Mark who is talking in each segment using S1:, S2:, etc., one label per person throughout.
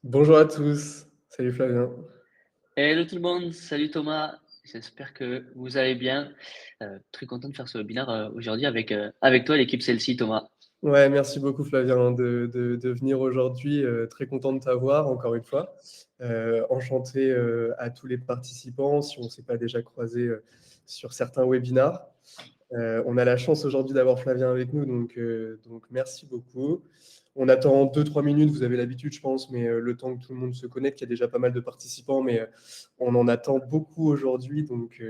S1: Bonjour à tous, salut Flavien.
S2: Hello tout le monde, salut Thomas, j'espère que vous allez bien. Très content de faire ce webinaire aujourd'hui avec toi, l'équipe Celle-ci, Thomas.
S1: Ouais, merci beaucoup Flavien de venir aujourd'hui. Très content de t'avoir encore une fois. Enchanté à tous les participants si on ne s'est pas déjà croisé sur certains webinars. On a la chance aujourd'hui d'avoir Flavien avec nous, donc merci beaucoup. On attend 2-3 minutes, vous avez l'habitude je pense, mais le temps que tout le monde se connecte, il y a déjà pas mal de participants, mais on en attend beaucoup aujourd'hui, donc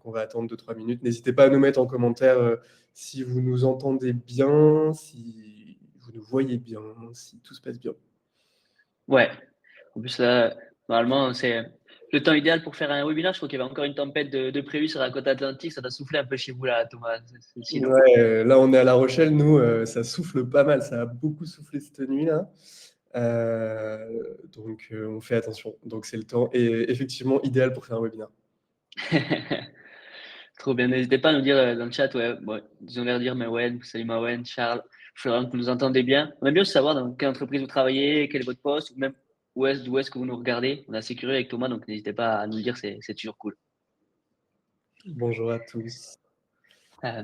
S1: on va attendre 2-3 minutes. N'hésitez pas à nous mettre en commentaire si vous nous entendez bien, si vous nous voyez bien, si tout se passe bien.
S2: Ouais, en plus là, normalement, c'est le temps idéal pour faire un webinaire. Je crois qu'il y avait encore une tempête de prévue sur la côte atlantique. Ça doit souffler un peu chez vous là, Thomas. Sinon.
S1: Ouais, là on est à La Rochelle, nous, ça souffle pas mal, ça a beaucoup soufflé cette nuit-là. Donc on fait attention. Donc c'est le temps et effectivement idéal pour faire un webinaire.
S2: Trop bien. N'hésitez pas à nous dire dans le chat, ouais, bon, disons leur dire Mawen, salut Mawen, Charles. Je veux vraiment que vous nous entendez bien. On aime bien aussi savoir dans quelle entreprise vous travaillez, quel est votre poste, ou même d'où est-ce que vous nous regardez. On est assez curieux avec Thomas, donc n'hésitez pas à nous le dire, c'est toujours cool.
S1: Bonjour à tous.
S2: Euh,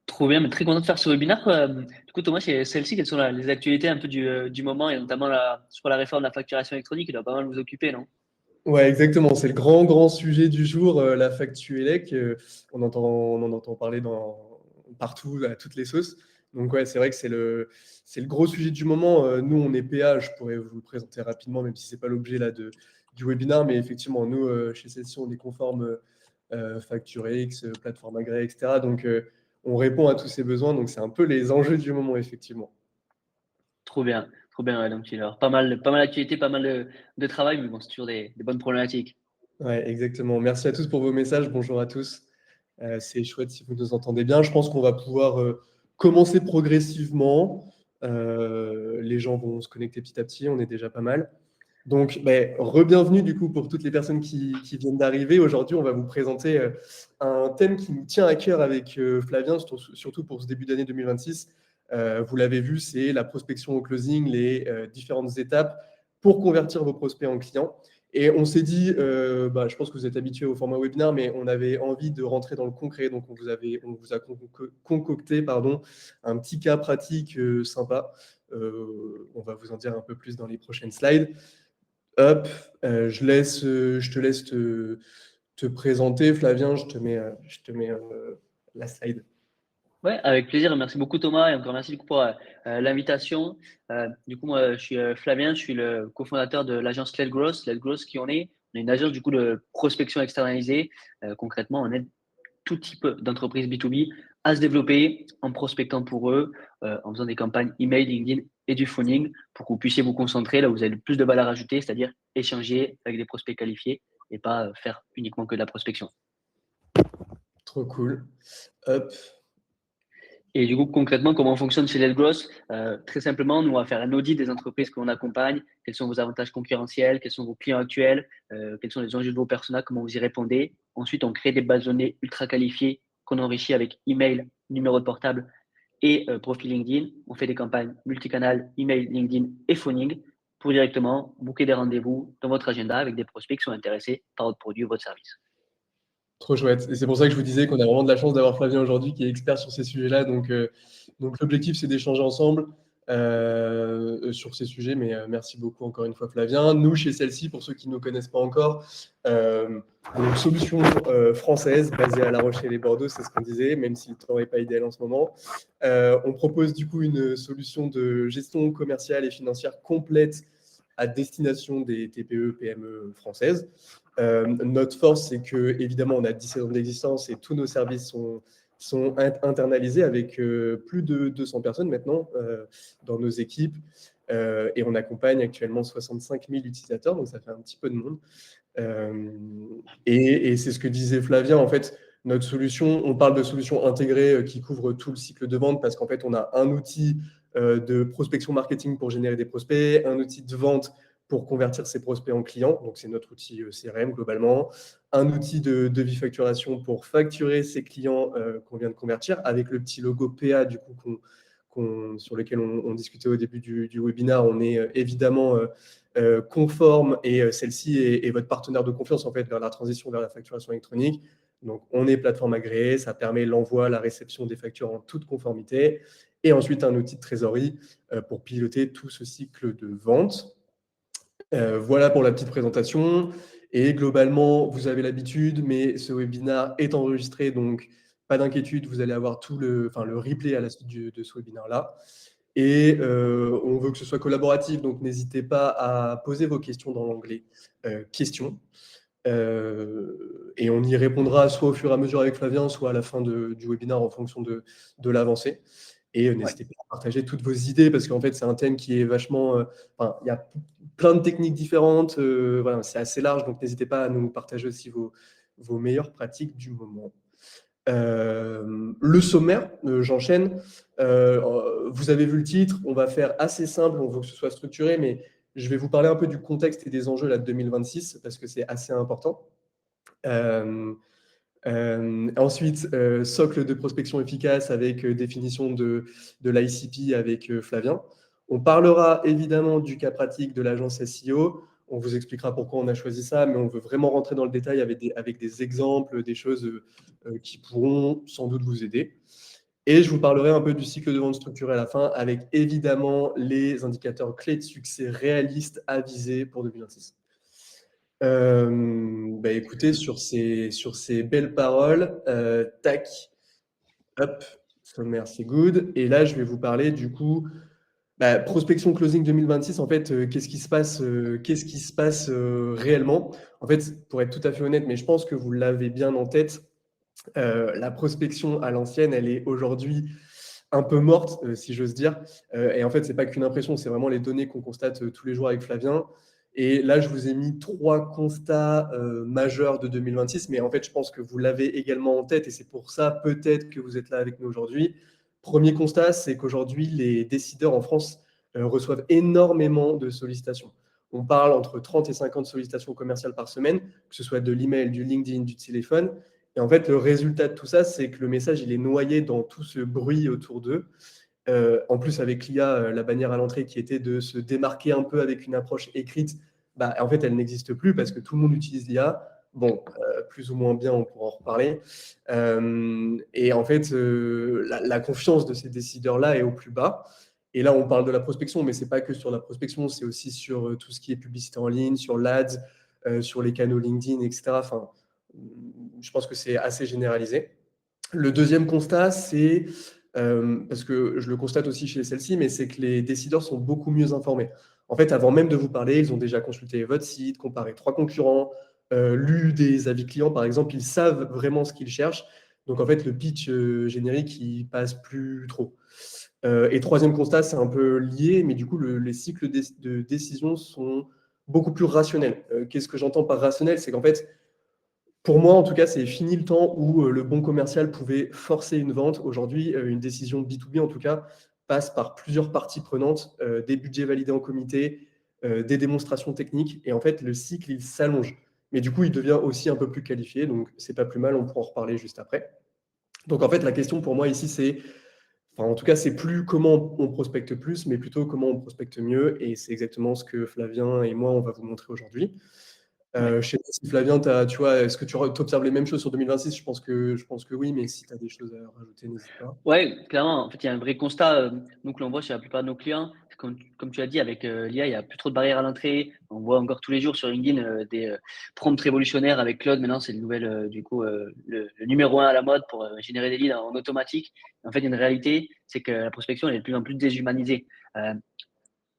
S2: Trop bien, mais très content de faire ce webinaire, quoi. Du coup, Thomas, c'est celle-ci, quelles sont les actualités un peu du moment, et notamment sur la réforme de la facturation électronique, qui doit pas mal vous occuper, non?
S1: Ouais, exactement. C'est le grand sujet du jour, la facture élec. On en entend parler partout, à toutes les sauces. Donc ouais, c'est vrai que c'est le gros sujet du moment. Nous, on est PA, je pourrais vous le présenter rapidement, même si c'est pas l'objet là du webinaire. Mais effectivement, nous, chez Celle-ci, on est conforme FactureX, plateforme agrée, etc. Donc, on répond à tous ces besoins. Donc, c'est un peu les enjeux du moment, effectivement.
S2: Trop bien, ouais, donc il va y avoir pas mal d'actualités, pas mal de travail, mais bon, c'est toujours des bonnes problématiques.
S1: Ouais, exactement. Merci à tous pour vos messages. Bonjour à tous. C'est chouette si vous nous entendez bien. Je pense qu'on va pouvoir commencer progressivement. Les gens vont se connecter petit à petit. On est déjà pas mal. Donc, ben, re-bienvenue du coup pour toutes les personnes qui viennent d'arriver. Aujourd'hui, on va vous présenter un thème qui nous tient à cœur avec Flavien, surtout pour ce début d'année 2026. Vous l'avez vu, c'est la prospection au closing, les différentes étapes pour convertir vos prospects en clients. Et on s'est dit, je pense que vous êtes habitués au format webinaire, mais on avait envie de rentrer dans le concret. Donc, on vous a concocté un petit cas pratique sympa. On va vous en dire un peu plus dans les prochaines slides. Hop, je te laisse te présenter, Flavien. Je te mets la slide.
S2: Ouais, avec plaisir. Merci beaucoup Thomas et encore merci du coup pour l'invitation. Du coup, moi, je suis Flavien, je suis le cofondateur de l'agence Let Growth. Let Growth, qui on est? On est une agence du coup de prospection externalisée. Concrètement, on aide tout type d'entreprise B2B à se développer en prospectant pour eux, en faisant des campagnes email, LinkedIn et du phoning pour que vous puissiez vous concentrer là où vous avez le plus de valeur ajoutée, c'est-à-dire échanger avec des prospects qualifiés et pas faire uniquement que de la prospection.
S1: Trop cool. Hop.
S2: Et du coup, concrètement, comment on fonctionne chez Letgross? Très simplement, nous, on va faire un audit des entreprises que l'on accompagne. Quels sont vos avantages concurrentiels? Quels sont vos clients actuels? Quels sont les enjeux de vos personas? Comment vous y répondez? Ensuite, on crée des bases de données ultra qualifiées qu'on enrichit avec email, numéro de portable et profil LinkedIn. On fait des campagnes multicanal, email, LinkedIn et phoning pour directement booker des rendez-vous dans votre agenda avec des prospects qui sont intéressés par votre produit ou votre service.
S1: Trop chouette. Et c'est pour ça que je vous disais qu'on a vraiment de la chance d'avoir Flavien aujourd'hui qui est expert sur ces sujets-là. Donc l'objectif, c'est d'échanger ensemble sur ces sujets. Mais merci beaucoup encore une fois, Flavien. Nous, chez Celle-ci, pour ceux qui ne nous connaissent pas encore, euh, une solution française basée à La Rochelle et Bordeaux, c'est ce qu'on disait, même si le temps n'est pas idéal en ce moment. On propose du coup une solution de gestion commerciale et financière complète à destination des TPE, PME françaises. Notre force, c'est que évidemment, on a 17 ans d'existence et tous nos services sont internalisés avec plus de 200 personnes maintenant dans nos équipes. Et on accompagne actuellement 65 000 utilisateurs, donc ça fait un petit peu de monde. Euh, et c'est ce que disait Flavien, en fait, notre solution, on parle de solution intégrée qui couvre tout le cycle de vente parce qu'en fait, on a un outil de prospection marketing pour générer des prospects, un outil de vente pour convertir ses prospects en clients, donc c'est notre outil CRM globalement, un outil de devis facturation pour facturer ses clients qu'on vient de convertir avec le petit logo PA du coup sur lesquels on discutait au début du webinaire, on est évidemment conforme et celle-ci est votre partenaire de confiance en fait vers la transition vers la facturation électronique. Donc, on est plateforme agréée, ça permet l'envoi, la réception des factures en toute conformité. Et ensuite, un outil de trésorerie pour piloter tout ce cycle de vente. Voilà pour la petite présentation. Et globalement, vous avez l'habitude, mais ce webinaire est enregistré, donc pas d'inquiétude, vous allez avoir tout le replay à la suite de ce webinaire-là. Et on veut que ce soit collaboratif, donc n'hésitez pas à poser vos questions dans l'onglet questions. Et on y répondra soit au fur et à mesure avec Flavien, soit à la fin du webinaire en fonction de l'avancée. Et n'hésitez pas à partager toutes vos idées parce qu'en fait, c'est un thème qui est vachement. Il y a plein de techniques différentes. Voilà, c'est assez large, donc n'hésitez pas à nous partager aussi vos meilleures pratiques du moment. Le sommaire, j'enchaîne. Vous avez vu le titre, on va faire assez simple, on veut que ce soit structuré, mais je vais vous parler un peu du contexte et des enjeux là, de 2026 parce que c'est assez important. Ensuite, socle de prospection efficace avec définition de l'ICP avec Flavien. On parlera évidemment du cas pratique de l'agence SEO. On vous expliquera pourquoi on a choisi ça, mais on veut vraiment rentrer dans le détail avec des exemples, des choses qui pourront sans doute vous aider. Et je vous parlerai un peu du cycle de vente structuré à la fin, avec évidemment les indicateurs clés de succès réalistes à viser pour 2026. Écoutez, sur ces belles paroles, tac, hop, sommaire, c'est good. Et là, je vais vous parler du coup, prospection closing 2026. En fait, qu'est-ce qui se passe réellement? En fait, pour être tout à fait honnête, mais je pense que vous l'avez bien en tête, la prospection à l'ancienne, elle est aujourd'hui un peu morte, si j'ose dire. Et en fait, c'est pas qu'une impression, c'est vraiment les données qu'on constate tous les jours avec Flavien. Et là, je vous ai mis 3 constats majeurs de 2026, mais en fait, je pense que vous l'avez également en tête, et c'est pour ça peut-être que vous êtes là avec nous aujourd'hui. Premier constat, c'est qu'aujourd'hui, les décideurs en France reçoivent énormément de sollicitations. On parle entre 30 et 50 sollicitations commerciales par semaine, que ce soit de l'email, du LinkedIn, du téléphone. Et en fait, le résultat de tout ça, c'est que le message, il est noyé dans tout ce bruit autour d'eux. En plus, avec l'IA, la bannière à l'entrée qui était de se démarquer un peu avec une approche écrite, en fait, elle n'existe plus parce que tout le monde utilise l'IA. Bon, plus ou moins bien, on pourra en reparler. Et en fait, la confiance de ces décideurs-là est au plus bas. Et là, on parle de la prospection, mais ce n'est pas que sur la prospection, c'est aussi sur tout ce qui est publicité en ligne, sur l'ADS, sur les canaux LinkedIn, etc. Enfin, je pense que c'est assez généralisé. Le deuxième constat, c'est, parce que je le constate aussi chez celle-ci, mais c'est que les décideurs sont beaucoup mieux informés. En fait, avant même de vous parler, ils ont déjà consulté votre site, comparé 3 concurrents, lu des avis clients, par exemple, ils savent vraiment ce qu'ils cherchent. Donc, en fait, le pitch générique, il passe plus trop. Et troisième constat, c'est un peu lié, mais du coup, les cycles de décision sont beaucoup plus rationnels. Qu'est-ce que j'entends par rationnel? C'est qu'en fait, pour moi, en tout cas, c'est fini le temps où le bon commercial pouvait forcer une vente. Aujourd'hui, une décision B2B, en tout cas, passe par plusieurs parties prenantes, des budgets validés en comité, des démonstrations techniques. Et en fait, le cycle, il s'allonge. Mais du coup, il devient aussi un peu plus qualifié. Donc, c'est pas plus mal. On pourra en reparler juste après. Donc, en fait, la question pour moi ici, c'est, en tout cas, c'est plus comment on prospecte plus, mais plutôt comment on prospecte mieux. Et c'est exactement ce que Flavien et moi, on va vous montrer aujourd'hui. Je ne sais pas si Flavien, tu vois, est-ce que tu observes les mêmes choses sur 2026? Je pense que oui, mais si tu as des choses à rajouter, n'hésite pas.
S2: Ouais, clairement. En fait, il y a un vrai constat, nous, que l'on voit chez la plupart de nos clients. Comme tu as dit, avec l'IA, il y a plus trop de barrières à l'entrée. On voit encore tous les jours sur LinkedIn des prompts révolutionnaires avec Claude. Maintenant, c'est le nouvel, le numéro 1 à la mode pour générer des leads en automatique. En fait, il y a une réalité, c'est que la prospection elle est de plus en plus déshumanisée.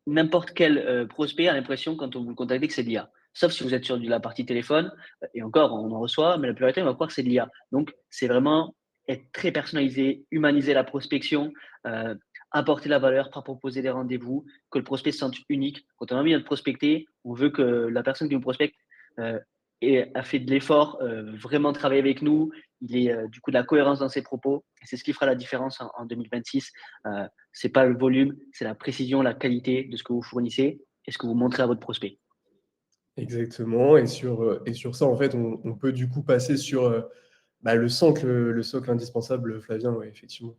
S2: N'importe quel prospect a l'impression, quand on vous le contacte, que c'est de l'IA. Sauf si vous êtes sur de la partie téléphone, et encore, on en reçoit, mais la plupart du temps, on va croire que c'est de l'IA. Donc, c'est vraiment être très personnalisé, humaniser la prospection, euh, apporter la valeur, pas proposer des rendez-vous, que le prospect se sente unique. Quand on a envie de prospecter, on veut que la personne qui nous prospecte euh, a fait de l'effort, vraiment travailler avec nous, il ait du coup de la cohérence dans ses propos. Et c'est ce qui fera la différence en 2026. C'est pas le volume, c'est la précision, la qualité de ce que vous fournissez et ce que vous montrez à votre prospect.
S1: Exactement. Et sur ça, en fait, on peut du coup passer sur le socle indispensable, Flavien, ouais, effectivement.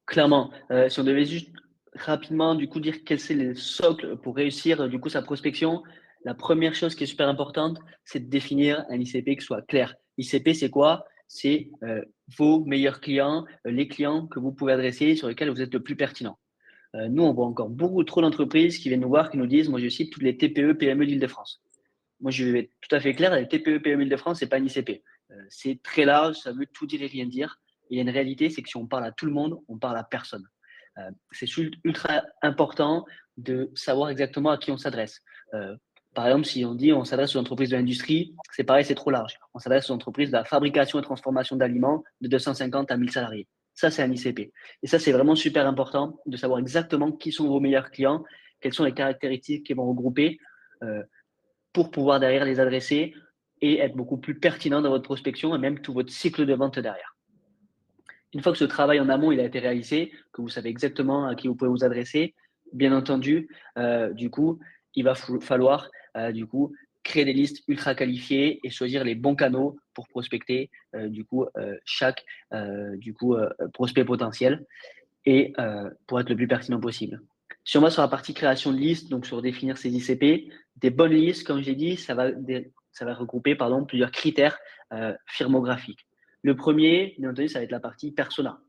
S2: Clairement, si on devait juste rapidement du coup dire quels sont les socles pour réussir du coup sa prospection, la première chose qui est super importante, c'est de définir un ICP qui soit clair. ICP, c'est quoi? C'est vos meilleurs clients, les clients que vous pouvez adresser, sur lesquels vous êtes le plus pertinent. Nous, on voit encore beaucoup trop d'entreprises qui viennent nous voir, qui nous disent, moi je cite toutes les TPE, PME d'Île-de-France. Moi, je vais être tout à fait clair, les TPE, PME Île-de-France, c'est pas un ICP. C'est très large, ça veut tout dire et rien dire. Il y a une réalité, c'est que si on parle à tout le monde, on parle à personne. C'est ultra important de savoir exactement à qui on s'adresse. Par exemple, si on dit on s'adresse aux entreprises de l'industrie, c'est pareil, c'est trop large. On s'adresse aux entreprises de la fabrication et transformation d'aliments de 250 à 1000 salariés. Ça, c'est un ICP. Et ça, c'est vraiment super important de savoir exactement qui sont vos meilleurs clients, quelles sont les caractéristiques qu'ils vont regrouper. Euh, pour pouvoir derrière les adresser et être beaucoup plus pertinent dans votre prospection et même tout votre cycle de vente derrière. Une fois que ce travail en amont il a été réalisé, que vous savez exactement à qui vous pouvez vous adresser, bien entendu, du coup, il va falloir du coup créer des listes ultra qualifiées et choisir les bons canaux pour prospecter chaque prospect potentiel et pour être le plus pertinent possible. Si on va sur la partie création de listes, donc sur définir ses ICP, des bonnes listes, comme j'ai dit, ça va regrouper plusieurs critères firmographiques. Le premier, bien entendu, ça va être la partie persona.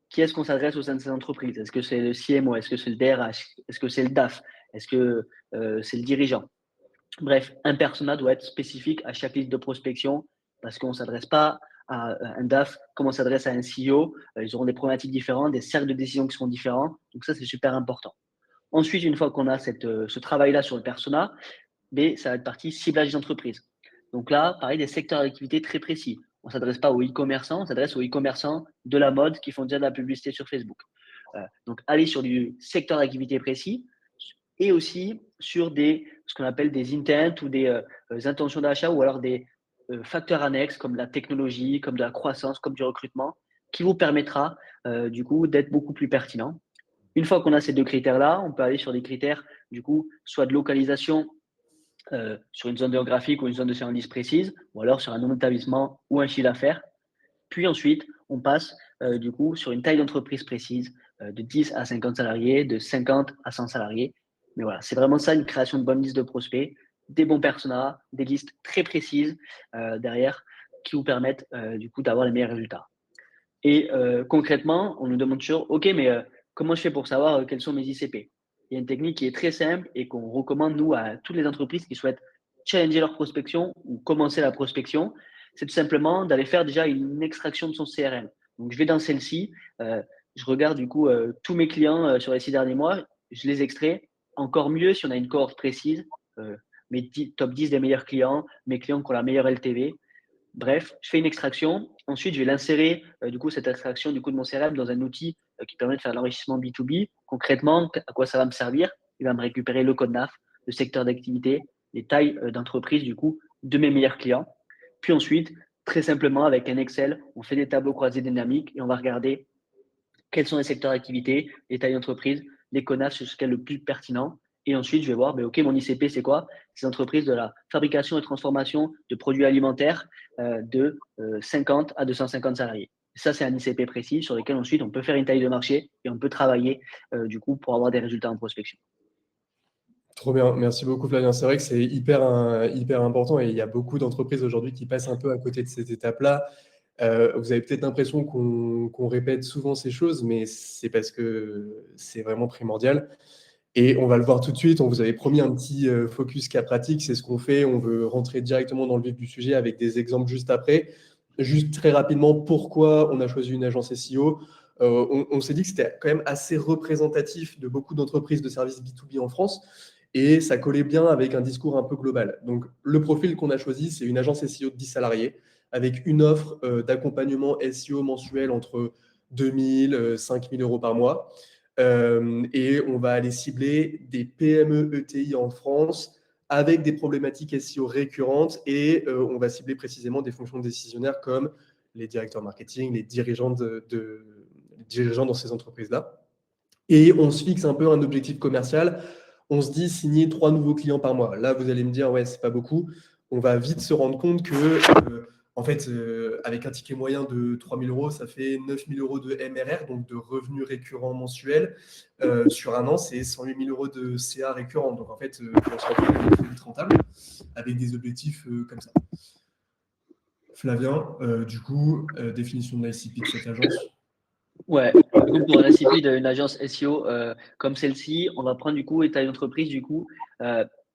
S2: Qui est-ce qu'on s'adresse au sein de ces entreprises? Est-ce que c'est le CMO? Est-ce que c'est le DRH? Est-ce que c'est le DAF? Est-ce que c'est le dirigeant? Bref, un persona doit être spécifique à chaque liste de prospection parce qu'on ne s'adresse pas à un DAF comme on s'adresse à un CEO. Ils auront des problématiques différentes, des cercles de décision qui seront différents. Donc ça, c'est super important. Ensuite, une fois qu'on a ce travail-là sur le persona, ça va être partie ciblage d'entreprise. Donc là, pareil, des secteurs d'activité très précis. On ne s'adresse pas aux e-commerçants, on s'adresse aux e-commerçants de la mode qui font déjà de la publicité sur Facebook. Donc, aller sur du secteur d'activité précis et aussi sur ce qu'on appelle des intents ou des intentions d'achat ou alors des facteurs annexes comme la technologie, comme de la croissance, comme du recrutement, qui vous permettra du coup d'être beaucoup plus pertinent. Une fois qu'on a ces deux critères-là, on peut aller sur des critères du coup soit de localisation sur une zone géographique ou une zone de service précise, ou alors sur un nombre d'établissements ou un chiffre d'affaires. Puis ensuite, on passe du coup sur une taille d'entreprise précise de 10 à 50 salariés, de 50 à 100 salariés. Mais voilà, c'est vraiment ça, une création de bonne liste de prospects, des bons personas, des listes très précises derrière qui vous permettent du coup d'avoir les meilleurs résultats. Et concrètement, on nous demande toujours, OK, mais comment je fais pour savoir quels sont mes ICP? Il y a une technique qui est très simple et qu'on recommande, nous, à toutes les entreprises qui souhaitent challenger leur prospection ou commencer la prospection. C'est tout simplement d'aller faire déjà une extraction de son CRM. Donc, je vais dans celle-ci, je regarde du coup tous mes clients sur les 6 derniers mois, je les extrais. Encore mieux si on a une cohorte précise, mes top 10 des meilleurs clients, mes clients qui ont la meilleure LTV. Bref, je fais une extraction. Ensuite, je vais l'insérer, cette extraction du coup, de mon CRM dans un outil qui permet de faire l'enrichissement B2B. Concrètement, à quoi ça va me servir? Il va me récupérer le code NAF, le secteur d'activité, les tailles d'entreprise du coup, de mes meilleurs clients. Puis ensuite, très simplement, avec un Excel, on fait des tableaux croisés dynamiques et on va regarder quels sont les secteurs d'activité, les tailles d'entreprise, les CONAF sur ce qui est le plus pertinent. Et ensuite, je vais voir, OK, mon ICP, c'est quoi? C'est entreprises de la fabrication et transformation de produits alimentaires de 50 à 250 salariés. Ça, c'est un ICP précis sur lequel ensuite on peut faire une taille de marché et on peut travailler du coup pour avoir des résultats en prospection.
S1: Trop bien, merci beaucoup Flavien. C'est vrai que c'est hyper important et il y a beaucoup d'entreprises aujourd'hui qui passent un peu à côté de cette étape-là. Vous avez peut-être l'impression qu'on répète souvent ces choses, mais c'est parce que c'est vraiment primordial. Et on va le voir tout de suite. On vous avait promis un petit focus cas pratique. C'est ce qu'on fait. On veut rentrer directement dans le vif du sujet avec des exemples juste après. Juste très rapidement, pourquoi on a choisi une agence SEO? On s'est dit que c'était quand même assez représentatif de beaucoup d'entreprises de services B2B en France. Et ça collait bien avec un discours un peu global. Donc, le profil qu'on a choisi, c'est une agence SEO de 10 salariés avec une offre d'accompagnement SEO mensuel entre 2 000 5 000 euros par mois. Et on va aller cibler des PME ETI en France avec des problématiques SEO récurrentes et on va cibler précisément des fonctions décisionnaires comme les directeurs marketing, les dirigeants dans ces entreprises-là. Et on se fixe un peu un objectif commercial. On se dit signer 3 nouveaux clients par mois. Là, vous allez me dire, ouais, c'est pas beaucoup. On va vite se rendre compte que En fait, avec un ticket moyen de 3 000 euros, ça fait 9 000 euros de MRR, donc de revenus récurrents mensuels. Sur un an, c'est 108 000 euros de CA récurrent. Donc en fait, on se retrouve très vite rentable avec des objectifs comme ça. Flavien, du coup, définition de l'ICP de cette agence.
S2: Ouais, du coup, pour un ICP d'une agence SEO comme celle-ci, on va prendre du coup, et taille d'entreprise, du coup,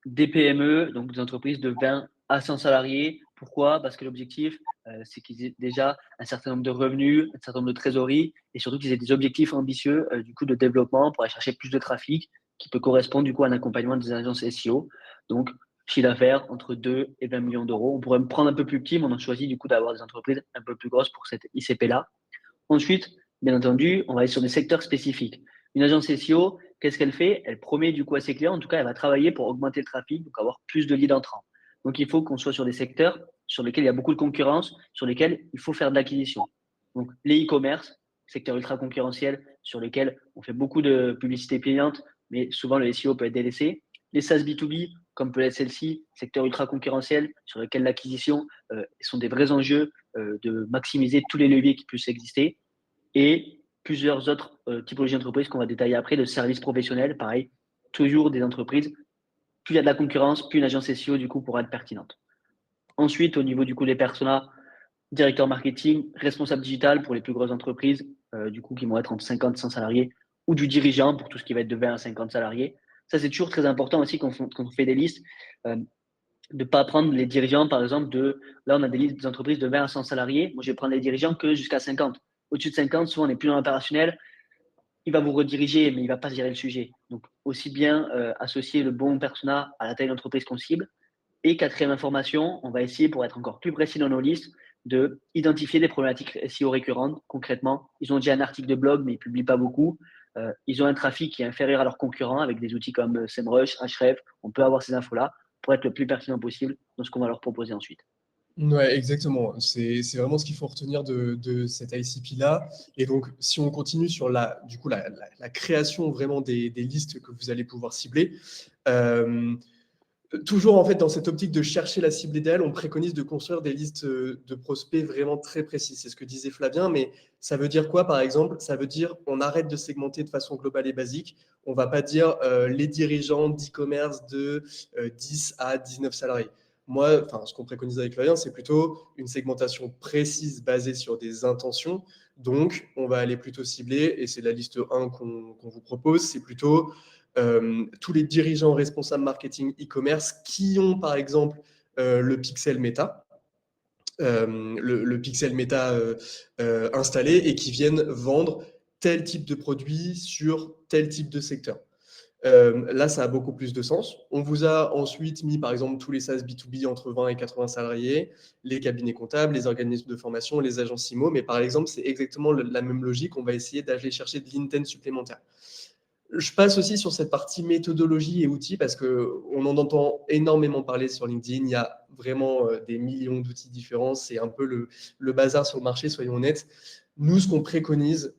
S2: des PME, donc des entreprises de 20 à 100 salariés. Pourquoi? Parce que l'objectif, c'est qu'ils aient déjà un certain nombre de revenus, un certain nombre de trésoreries, et surtout qu'ils aient des objectifs ambitieux, du coup, de développement pour aller chercher plus de trafic, qui peut correspondre, du coup, à un accompagnement des agences SEO. Donc, chiffre d'affaires entre 2 et 20 millions d'euros. On pourrait me prendre un peu plus petit, mais on a choisi, du coup, d'avoir des entreprises un peu plus grosses pour cette ICP-là. Ensuite, bien entendu, on va aller sur des secteurs spécifiques. Une agence SEO, qu'est-ce qu'elle fait? Elle promet du coup à ses clients, en tout cas, elle va travailler pour augmenter le trafic, donc avoir plus de leads entrants. Donc, il faut qu'on soit sur des secteurs sur lesquels il y a beaucoup de concurrence, sur lesquels il faut faire de l'acquisition. Donc, les e-commerce, secteur ultra concurrentiel, sur lesquels on fait beaucoup de publicité payante, mais souvent le SEO peut être délaissé. Les SaaS B2B, comme peut l'être celle-ci, secteur ultra concurrentiel, sur lequel l'acquisition sont des vrais enjeux de maximiser tous les leviers qui puissent exister et plusieurs autres typologies d'entreprises qu'on va détailler après, de services professionnels, pareil, toujours des entreprises. Plus il y a de la concurrence, plus une agence SEO du coup pourra être pertinente. Ensuite, au niveau du coup des personas, directeur marketing, responsable digital pour les plus grosses entreprises, du coup qui vont être entre 50 et 100 salariés, ou du dirigeant pour tout ce qui va être de 20 à 50 salariés. Ça, c'est toujours très important aussi quand on fait des listes, de ne pas prendre les dirigeants, par exemple, là, on a des listes d'entreprises de 20 à 100 salariés. Moi, je vais prendre les dirigeants que jusqu'à 50. Au-dessus de 50, souvent, on n'est plus dans l'opérationnel. Il va vous rediriger, mais il ne va pas gérer le sujet. Donc, aussi bien associer le bon persona à la taille d'entreprise qu'on cible. Et quatrième information, on va essayer, pour être encore plus précis dans nos listes, de identifier des problématiques SEO récurrentes. Concrètement, ils ont déjà un article de blog, mais ils ne publient pas beaucoup. Ils ont un trafic qui est inférieur à leurs concurrents avec des outils comme SEMrush, Ahrefs. On peut avoir ces infos-là pour être le plus pertinent possible dans ce qu'on va leur proposer ensuite.
S1: Ouais, exactement. C'est vraiment ce qu'il faut retenir de cet ICP-là. Et donc, si on continue sur du coup, la création vraiment des listes que vous allez pouvoir cibler, toujours en fait dans cette optique de chercher la cible idéale, on préconise de construire des listes de prospects vraiment très précises. C'est ce que disait Flavien, mais ça veut dire quoi par exemple? Ça veut dire on arrête de segmenter de façon globale et basique. On va pas dire les dirigeants d'e-commerce de 10 à 19 salariés. Moi, ce qu'on préconise avec Flavien, c'est plutôt une segmentation précise basée sur des intentions. Donc, on va aller plutôt cibler, et c'est la liste 1 qu'on vous propose, c'est plutôt tous les dirigeants responsables marketing e-commerce qui ont par exemple le pixel méta. Le pixel méta installé et qui viennent vendre tel type de produit sur tel type de secteur. Là, ça a beaucoup plus de sens. On vous a ensuite mis, par exemple, tous les SaaS B2B entre 20 et 80 salariés, les cabinets comptables, les organismes de formation, les agences IMO. Mais par exemple, c'est exactement la même logique. On va essayer d'aller chercher de l'intent supplémentaire. Je passe aussi sur cette partie méthodologie et outils parce qu'on en entend énormément parler sur LinkedIn. Il y a vraiment des millions d'outils différents. C'est un peu le bazar sur le marché, soyons honnêtes. Nous, ce qu'on préconise,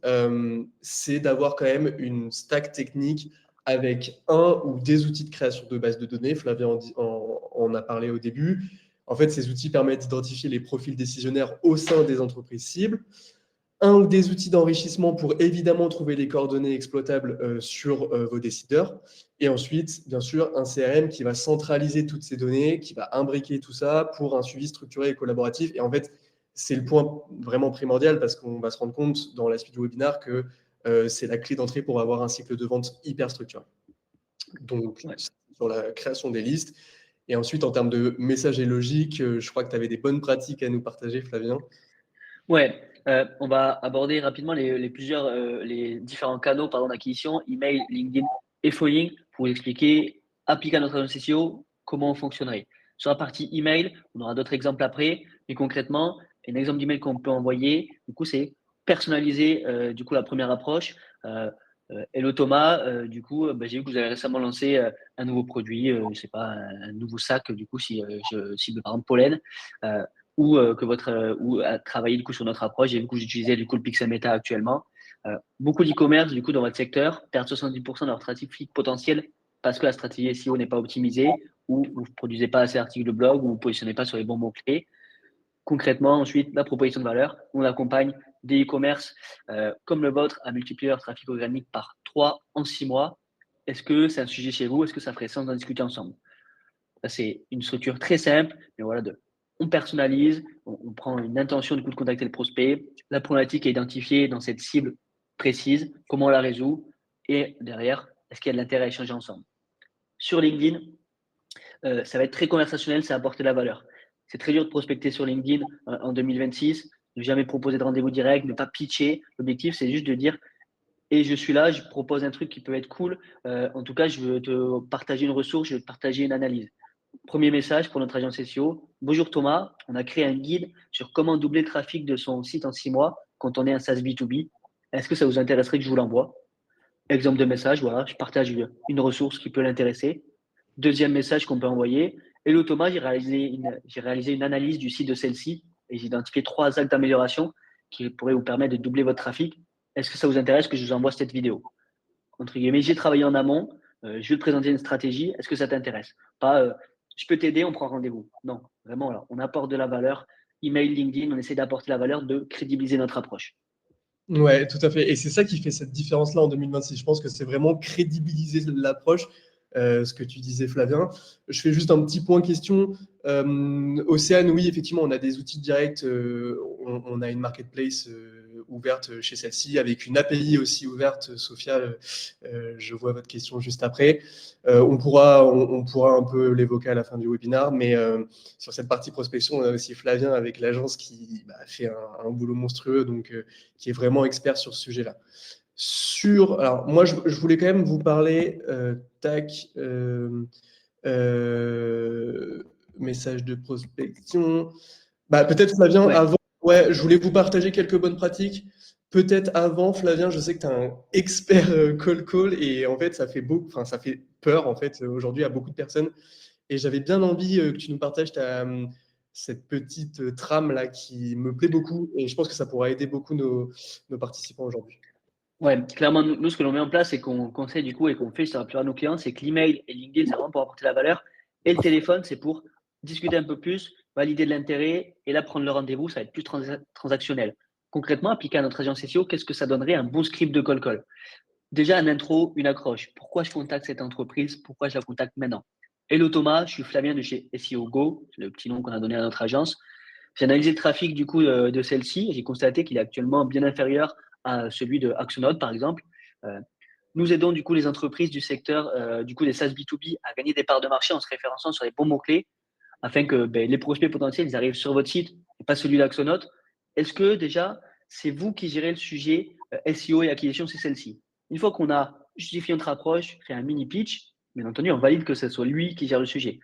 S1: c'est d'avoir quand même une stack technique avec un ou des outils de création de bases de données. Flavien en a parlé au début. En fait, ces outils permettent d'identifier les profils décisionnaires au sein des entreprises cibles. Un ou des outils d'enrichissement pour évidemment trouver les coordonnées exploitables sur vos décideurs. Et ensuite, bien sûr, un CRM qui va centraliser toutes ces données, qui va imbriquer tout ça pour un suivi structuré et collaboratif. Et en fait, c'est le point vraiment primordial parce qu'on va se rendre compte dans la suite du webinaire que c'est la clé d'entrée pour avoir un cycle de vente hyper structuré. Donc,
S2: Ouais.
S1: sur la création des listes. Et ensuite, en termes de messages et logique, je crois que tu avais des bonnes pratiques à nous partager, Flavien.
S2: Ouais, on va aborder rapidement les différents canaux d'acquisition, email, LinkedIn et phoning pour vous expliquer, appliquer à notre agence SEO, comment on fonctionnerait. Sur la partie email, on aura d'autres exemples après, mais concrètement, un exemple d'email qu'on peut envoyer, du coup, c'est personnaliser du coup la première approche. Hello Thomas, du coup, j'ai vu que vous avez récemment lancé un nouveau produit, je sais pas, un nouveau sac, du coup, si je cible par exemple pollen. Ou à travailler du coup sur notre approche. J'ai vu que vous utilisez du coup le Pixel Meta actuellement. Beaucoup d'e-commerce du coup dans votre secteur perdent 70% de leur trafic potentiel parce que la stratégie SEO n'est pas optimisée ou vous ne produisez pas assez d'articles de blog ou vous ne positionnez pas sur les bons mots-clés. Concrètement, ensuite, la proposition de valeur, on accompagne des e-commerce comme le vôtre à multiplier leur trafic organique par 3 en 6 mois. Est-ce que c'est un sujet chez vous? Est-ce que ça ferait sens d'en discuter ensemble? Ça, c'est une structure très simple, mais voilà, on personnalise, on prend une intention du coup de contacter le prospect, la problématique est identifiée dans cette cible précise, comment on la résout, et derrière, est-ce qu'il y a de l'intérêt à échanger ensemble? Sur LinkedIn, ça va être très conversationnel, ça va apporter de la valeur. C'est très dur de prospecter sur LinkedIn en 2026, ne jamais proposer de rendez-vous direct, ne pas pitcher. L'objectif, c'est juste de dire et je suis là, je propose un truc qui peut être cool. En tout cas, je veux te partager une ressource, je veux te partager une analyse. Premier message pour notre agence SEO. Bonjour Thomas, on a créé un guide sur comment doubler le trafic de son site en 6 mois quand on est un SaaS B2B. Est-ce que ça vous intéresserait que je vous l'envoie? Exemple de message, voilà, je partage une ressource qui peut l'intéresser. Deuxième message qu'on peut envoyer. Hello Thomas, j'ai réalisé une analyse du site de celle-ci et j'ai identifié 3 actes d'amélioration qui pourraient vous permettre de doubler votre trafic. Est-ce que ça vous intéresse que je vous envoie cette vidéo? Entre guillemets, j'ai travaillé en amont, je vais te présenter une stratégie, est-ce que ça t'intéresse? Pas je peux t'aider, on prend rendez-vous. Non, vraiment, là, on apporte de la valeur. Email, LinkedIn, on essaie d'apporter la valeur, de crédibiliser notre approche.
S1: Ouais, tout à fait. Et c'est ça qui fait cette différence-là en 2026. Je pense que c'est vraiment crédibiliser l'approche, ce que tu disais, Flavien. Je fais juste un petit point question. Océane, oui, effectivement, on a des outils directs. On a une marketplace ouverte chez celle-ci, avec une API aussi ouverte. Sophia, je vois votre question juste après. On pourra un peu l'évoquer à la fin du webinaire, mais sur cette partie prospection, on a aussi Flavien avec l'agence qui fait un boulot monstrueux, donc qui est vraiment expert sur ce sujet-là. Alors moi, je voulais quand même vous parler, message de prospection. Peut-être Flavien,
S2: Ouais,
S1: avant, ouais, je voulais vous partager quelques bonnes pratiques. Peut-être avant, Flavien, je sais que tu es un expert call call et en fait, ça fait peur en fait aujourd'hui à beaucoup de personnes. Et j'avais bien envie que tu nous partages cette petite trame là qui me plaît beaucoup et je pense que ça pourra aider beaucoup nos participants aujourd'hui.
S2: ouais, clairement, nous, ce que l'on met en place et qu'on conseille du coup et qu'on fait sur la plupart de nos clients, c'est que l'email et LinkedIn, c'est vraiment pour apporter la valeur. Et le téléphone, c'est pour discuter un peu plus, valider de l'intérêt et là, prendre le rendez-vous, ça va être plus transactionnel. Concrètement, appliqué à notre agence SEO, qu'est-ce que ça donnerait un bon script de call? Déjà, un intro, une accroche. Pourquoi je contacte cette entreprise? Pourquoi je la contacte maintenant? Hello Thomas, je suis Flavien de chez SEO Go, c'est le petit nom qu'on a donné à notre agence. J'ai analysé le trafic du coup de celle-ci et j'ai constaté qu'il est actuellement bien inférieur à celui de Axonote, par exemple. Euh, Nous aidons du coup les entreprises du secteur du coup des SaaS B2B à gagner des parts de marché en se référençant sur les bons mots-clés afin que les prospects potentiels ils arrivent sur votre site et pas celui d'Axonote. Est-ce que déjà, c'est vous qui gérez le sujet SEO et acquisition, c'est celle-ci? Une fois qu'on a justifié notre approche, fait un mini pitch, bien entendu, on valide que ce soit lui qui gère le sujet.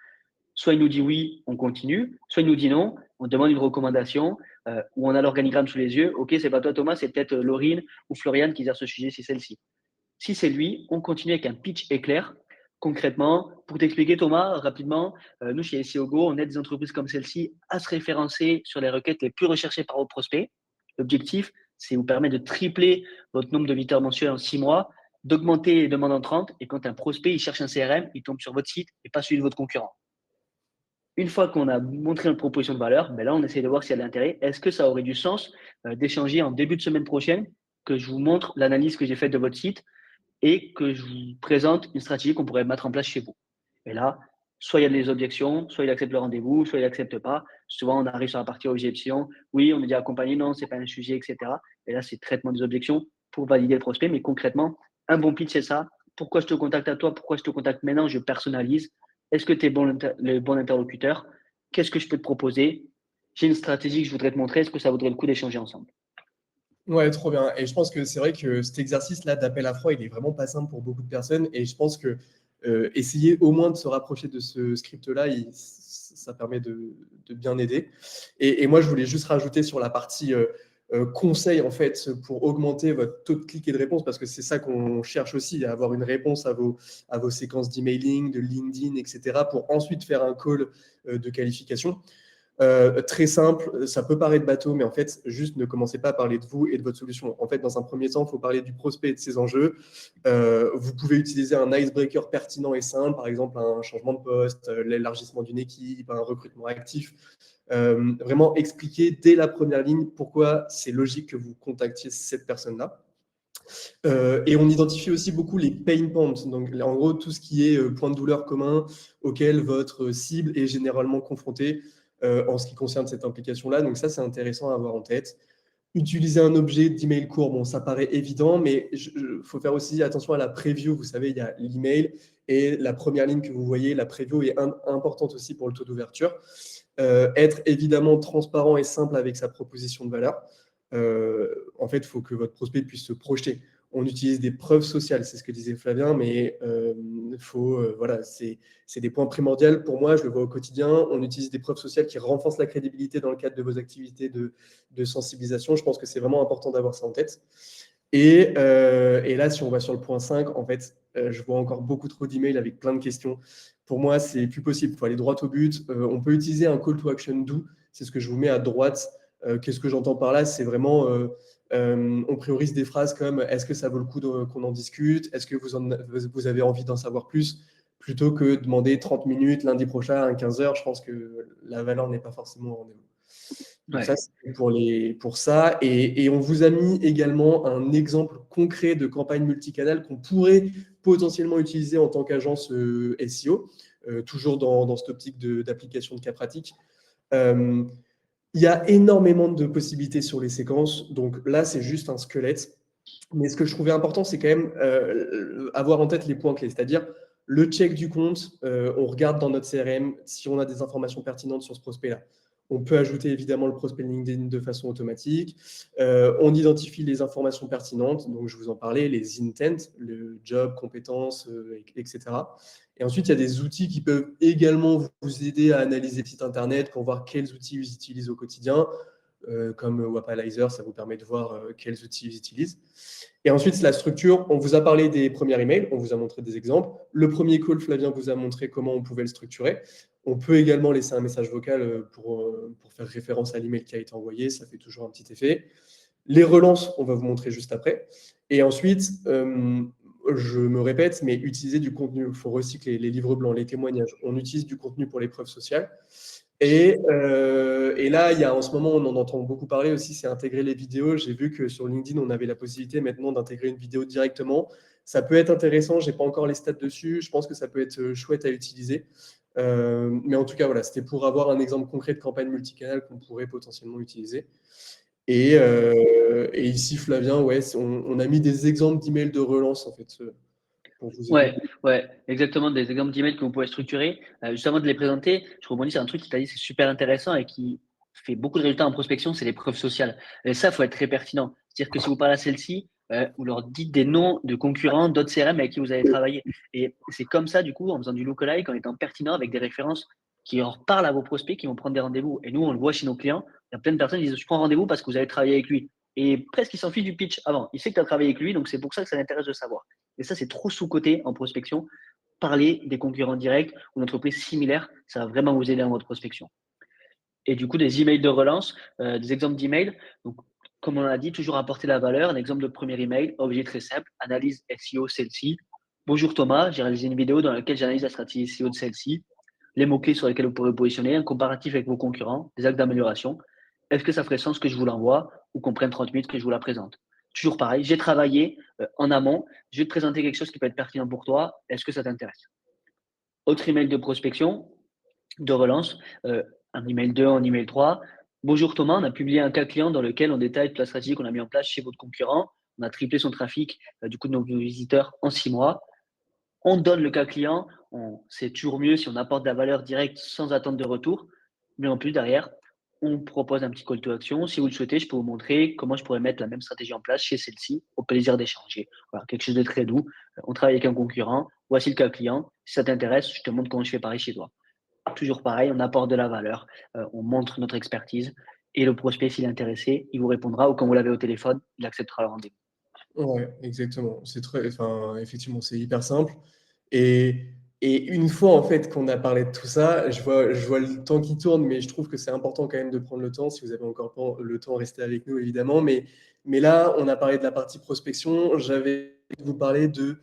S2: Soit il nous dit oui, on continue, soit il nous dit non, on demande une recommandation, ou on a l'organigramme sous les yeux. Ok, c'est pas toi Thomas, c'est peut-être Laurine ou Floriane qui gère ce sujet, c'est celle-ci. Si c'est lui, on continue avec un pitch éclair. Concrètement, pour t'expliquer Thomas, rapidement, nous chez SEOGO, on aide des entreprises comme celle-ci à se référencer sur les requêtes les plus recherchées par vos prospects. L'objectif, c'est vous permettre de tripler votre nombre de visiteurs mensuels en 6 mois, d'augmenter les demandes entrantes, et quand un prospect il cherche un CRM, il tombe sur votre site et pas celui de votre concurrent. Une fois qu'on a montré notre proposition de valeur, là, on essaie de voir s'il y a de l'intérêt. Est-ce que ça aurait du sens d'échanger en début de semaine prochaine, que je vous montre l'analyse que j'ai faite de votre site et que je vous présente une stratégie qu'on pourrait mettre en place chez vous. Et là, soit il y a des objections, soit il accepte le rendez-vous, soit il n'accepte pas. Souvent, on arrive sur la partie objection. Oui, on est déjà accompagné, non, c'est pas un sujet, etc. Et là, c'est traitement des objections pour valider le prospect. Mais concrètement, un bon pitch, c'est ça. Pourquoi je te contacte à toi? Pourquoi je te contacte maintenant? Je personnalise. Est-ce que tu es le bon interlocuteur? Qu'est-ce que je peux te proposer? J'ai une stratégie que je voudrais te montrer. Est-ce que ça vaudrait le coup d'échanger ensemble?
S1: Ouais, trop bien. Et je pense que c'est vrai que cet exercice-là d'appel à froid, il est vraiment pas simple pour beaucoup de personnes. Et je pense que essayer au moins de se rapprocher de ce script-là, ça permet de bien aider. Et moi, je voulais juste rajouter sur la partie conseil, en fait, pour augmenter votre taux de clic et de réponse, parce que c'est ça qu'on cherche aussi, à avoir une réponse à vos séquences d'emailing, de LinkedIn, etc., pour ensuite faire un call de qualification. Très simple, ça peut paraître bateau, mais en fait, juste ne commencez pas à parler de vous et de votre solution. En fait, dans un premier temps, il faut parler du prospect et de ses enjeux. Vous pouvez utiliser un icebreaker pertinent et simple, par exemple un changement de poste, l'élargissement d'une équipe, un recrutement actif. Vraiment expliquer dès la première ligne pourquoi c'est logique que vous contactiez cette personne-là. Et on identifie aussi beaucoup les pain points, donc en gros tout ce qui est point de douleur commun auquel votre cible est généralement confrontée en ce qui concerne cette implication-là. Donc ça, c'est intéressant à avoir en tête. Utiliser un objet d'email court, bon, ça paraît évident, mais il faut faire aussi attention à la preview. Vous savez, il y a l'email et la première ligne que vous voyez, la preview est importante aussi pour le taux d'ouverture. Être évidemment transparent et simple avec sa proposition de valeur. En fait, il faut que votre prospect puisse se projeter. On utilise des preuves sociales, c'est ce que disait Flavien, mais voilà, c'est des points primordiaux pour moi, je le vois au quotidien. On utilise des preuves sociales qui renforcent la crédibilité dans le cadre de vos activités de sensibilisation. Je pense que c'est vraiment important d'avoir ça en tête. Et là, si on va sur le point 5, en fait, je vois encore beaucoup trop d'emails avec plein de questions. Pour moi, c'est plus possible. Il faut aller droit au but. On peut utiliser un call to action doux. C'est ce que je vous mets à droite. Qu'est-ce que j'entends par là? C'est vraiment, on priorise des phrases comme est-ce que ça vaut le coup qu'on en discute? Est-ce que vous avez envie d'en savoir plus? Plutôt que demander 30 minutes lundi prochain à 15 heures. Je pense que la valeur n'est pas forcément au rendez-vous. Donc ça,
S2: Ouais.
S1: c'est pour ça. Et on vous a mis également un exemple concret de campagne multicanal qu'on pourrait potentiellement utiliser en tant qu'agence SEO, toujours dans cette optique d'application de cas pratiques. Il y a énormément de possibilités sur les séquences. Donc là, c'est juste un squelette. Mais ce que je trouvais important, c'est quand même avoir en tête les points clés, c'est-à-dire le check du compte, on regarde dans notre CRM si on a des informations pertinentes sur ce prospect-là. On peut ajouter évidemment le prospect LinkedIn de façon automatique. On identifie les informations pertinentes, donc je vous en parlais, les intents, le job, compétences, etc. Et ensuite, il y a des outils qui peuvent également vous aider à analyser le site internet pour voir quels outils ils utilisent au quotidien. Comme Wapalizer, ça vous permet de voir quels outils ils utilisent. Et ensuite, la structure, on vous a parlé des premiers emails, on vous a montré des exemples. Le premier call, Flavien vous a montré comment on pouvait le structurer. On peut également laisser un message vocal pour faire référence à l'email qui a été envoyé, ça fait toujours un petit effet. Les relances, on va vous montrer juste après. Et ensuite, je me répète, mais utiliser du contenu. Il faut recycler les livres blancs, les témoignages. On utilise du contenu pour les preuves sociales. Et là, il y a, en ce moment, on en entend beaucoup parler aussi, c'est intégrer les vidéos. J'ai vu que sur LinkedIn, on avait la possibilité maintenant d'intégrer une vidéo directement. Ça peut être intéressant, je n'ai pas encore les stats dessus. Je pense que ça peut être chouette à utiliser. Mais en tout cas, voilà, c'était pour avoir un exemple concret de campagne multicanal qu'on pourrait potentiellement utiliser. Et ici, Flavien, ouais, on a mis des exemples d'emails de relance, en fait, pour vous aider.
S2: Ouais, exactement, des exemples d'emails que vous pouvez structurer. Juste avant de les présenter, je rebondis sur un truc qui t'a dit, c'est super intéressant et qui fait beaucoup de résultats en prospection, c'est les preuves sociales. Et ça, il faut être très pertinent. C'est-à-dire que si vous parlez à celle-ci, vous leur dites des noms de concurrents, d'autres CRM avec qui vous avez travaillé. Et c'est comme ça, du coup, en faisant du lookalike, en étant pertinent avec des références qui leur parlent à vos prospects, qui vont prendre des rendez-vous. Et nous, on le voit chez nos clients, il y a plein de personnes qui disent, je prends rendez-vous parce que vous avez travaillé avec lui. Et presque, ils s'en fichent du pitch avant. Il sait que tu as travaillé avec lui, donc c'est pour ça que ça l'intéresse de savoir. Et ça, c'est trop sous-coté en prospection. Parler des concurrents directs ou d'entreprises similaires, ça va vraiment vous aider dans votre prospection. Et du coup, des emails de relance, des exemples d'emails. Donc, comme on l'a dit, toujours apporter la valeur. Un exemple de premier email, objet très simple, analyse SEO celle-ci. Bonjour Thomas, j'ai réalisé une vidéo dans laquelle j'analyse la stratégie SEO de celle-ci, les mots-clés sur lesquels vous pourrez positionner, un comparatif avec vos concurrents, des actes d'amélioration. Est-ce que ça ferait sens que je vous l'envoie ou qu'on prenne 30 minutes que je vous la présente? Toujours pareil, j'ai travaillé en amont, je vais te présenter quelque chose qui peut être pertinent pour toi. Est-ce que ça t'intéresse? Autre email de prospection, de relance, un email 2, un email 3. Bonjour Thomas, on a publié un cas client dans lequel on détaille toute la stratégie qu'on a mis en place chez votre concurrent. On a triplé son trafic du coup de nos visiteurs en 6 mois. On donne le cas client, c'est toujours mieux si on apporte de la valeur directe sans attendre de retour. Mais en plus, derrière, on propose un petit call to action. Si vous le souhaitez, je peux vous montrer comment je pourrais mettre la même stratégie en place chez celle-ci, au plaisir d'échanger. Voilà, quelque chose de très doux. On travaille avec un concurrent. Voici le cas client. Si ça t'intéresse, je te montre comment je fais pareil chez toi. Toujours pareil, on apporte de la valeur, on montre notre expertise et le prospect, s'il est intéressé, il vous répondra ou quand vous l'avez au téléphone, il acceptera le rendez-vous.
S1: Ouais, exactement. Enfin, effectivement, c'est hyper simple. Et, et une fois en fait qu'on a parlé de tout ça, je vois le temps qui tourne, mais je trouve que c'est important quand même de prendre le temps. Si vous avez encore pas le temps, restez avec nous évidemment. Mais là, on a parlé de la partie prospection. J'avais envie de vous parler de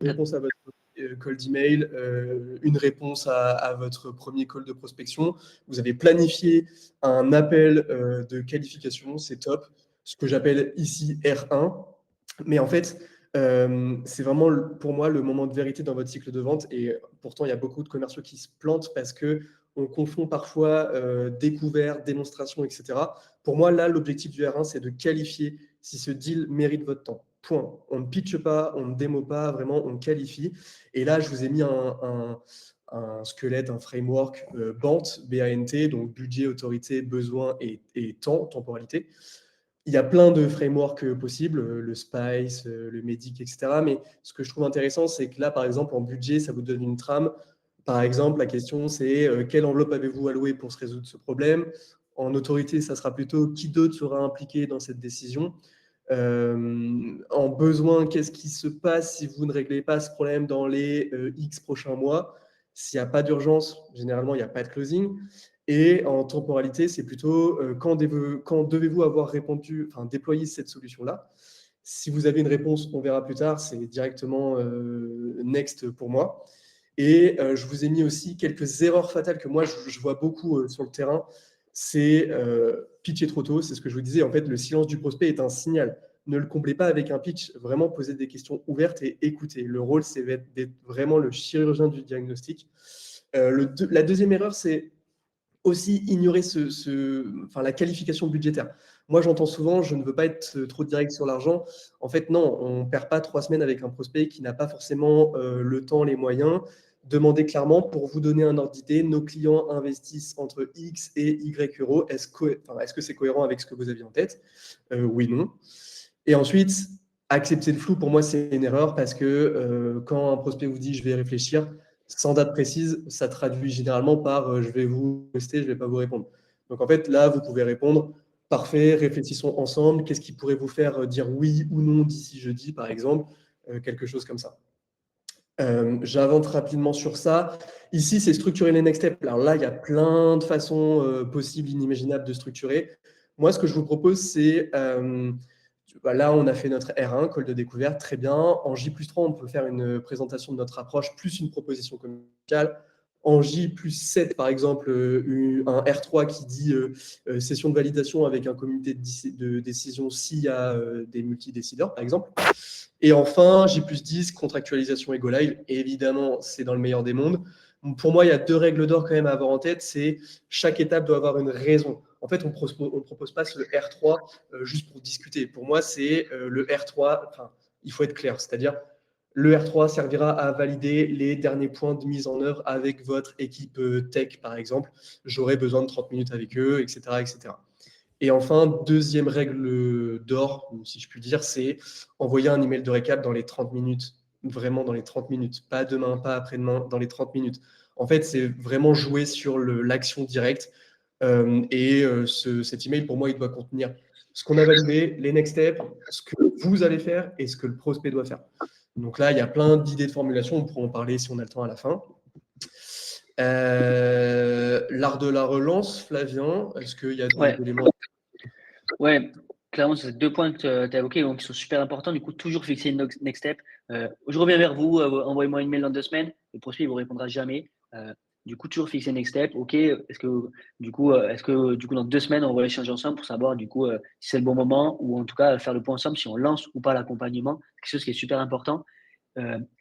S1: réponse à votre cold email, une réponse à votre premier call de prospection. Vous avez planifié un appel de qualification, c'est top. Ce que j'appelle ici R1. Mais en fait, c'est vraiment pour moi le moment de vérité dans votre cycle de vente. Et pourtant, il y a beaucoup de commerciaux qui se plantent parce qu'on confond parfois découvert, démonstration, etc. Pour moi, là, l'objectif du R1, c'est de qualifier si ce deal mérite votre temps. Point. On ne pitche pas, on ne démo pas, vraiment, on qualifie. Et là, je vous ai mis un squelette, un framework BANT, B-A-N-T, donc budget, autorité, besoin et temps, temporalité. Il y a plein de frameworks possibles, le Spice, le Medic, etc. Mais ce que je trouve intéressant, c'est que là, par exemple, en budget, ça vous donne une trame. Par exemple, la question, c'est quelle enveloppe avez-vous allouée pour se résoudre ce problème? En autorité, ça sera plutôt qui d'autre sera impliqué dans cette décision? En besoin, qu'est-ce qui se passe si vous ne réglez pas ce problème dans les X prochains mois? S'il n'y a pas d'urgence, généralement, il n'y a pas de closing. Et en temporalité, c'est plutôt quand devez-vous avoir répondu, enfin déployé cette solution-là. Si vous avez une réponse, on verra plus tard, c'est directement next pour moi. Et je vous ai mis aussi quelques erreurs fatales que moi, je vois beaucoup sur le terrain. C'est pitcher trop tôt, c'est ce que je vous disais. En fait, le silence du prospect est un signal. Ne le comblez pas avec un pitch, vraiment poser des questions ouvertes et écouter. Le rôle, c'est d'être vraiment le chirurgien du diagnostic. La deuxième erreur, c'est aussi ignorer la qualification budgétaire. Moi, j'entends souvent, je ne veux pas être trop direct sur l'argent. En fait, non, on ne perd pas 3 semaines avec un prospect qui n'a pas forcément le temps, les moyens. Demandez clairement, pour vous donner un ordre d'idée, nos clients investissent entre X et Y euros. Est-ce que c'est cohérent avec ce que vous aviez en tête? Oui, non. Et ensuite, accepter le flou, pour moi, c'est une erreur parce que quand un prospect vous dit « je vais réfléchir », sans date précise, ça traduit généralement par je vais vous rester, je ne vais pas vous répondre. Donc en fait, là, vous pouvez répondre parfait, réfléchissons ensemble. Qu'est-ce qui pourrait vous faire dire oui ou non d'ici jeudi, par exemple, quelque chose comme ça. J'avance rapidement sur ça. Ici, c'est structurer les next steps. Alors là, il y a plein de façons possibles, inimaginables de structurer. Moi, ce que je vous propose, c'est là, on a fait notre R1, call de découverte, très bien. En J+3, on peut faire une présentation de notre approche, plus une proposition commerciale. En J+7, par exemple, un R3 qui dit session de validation avec un comité de décision s'il y a des multidécideurs, par exemple. Et enfin, J+10, contractualisation et go live. Et évidemment, c'est dans le meilleur des mondes. Pour moi, il y a 2 règles d'or quand même à avoir en tête. C'est chaque étape doit avoir une raison. En fait, on ne propose pas ce R3 juste pour discuter. Pour moi, c'est le R3, il faut être clair. C'est-à-dire, le R3 servira à valider les derniers points de mise en œuvre avec votre équipe tech, par exemple. J'aurai besoin de 30 minutes avec eux, etc., etc. Et enfin, deuxième règle d'or, si je puis dire, c'est envoyer un email de récap dans les 30 minutes. Vraiment dans les 30 minutes. Pas demain, pas après-demain, dans les 30 minutes. En fait, c'est vraiment jouer sur l'action directe. Cet email, pour moi, il doit contenir ce qu'on a validé, les next steps, ce que vous allez faire et ce que le prospect doit faire. Donc là, il y a plein d'idées de formulation. On pourra en parler si on a le temps à la fin. L'art de la relance, Flavien, est-ce qu'il y a d'autres éléments?
S2: Ouais, clairement, c'est 2 points que tu as évoqués, donc qui sont super importants. Du coup, toujours fixer une next step. Je reviens vers vous, envoyez-moi une mail dans 2 semaines. Le prospect, il vous répondra jamais. Du coup, toujours fixer une next step. OK, est-ce que du coup, dans 2 semaines, on va échanger ensemble pour savoir du coup si c'est le bon moment ou en tout cas faire le point ensemble si on lance ou pas l'accompagnement. Quelque chose qui est super important.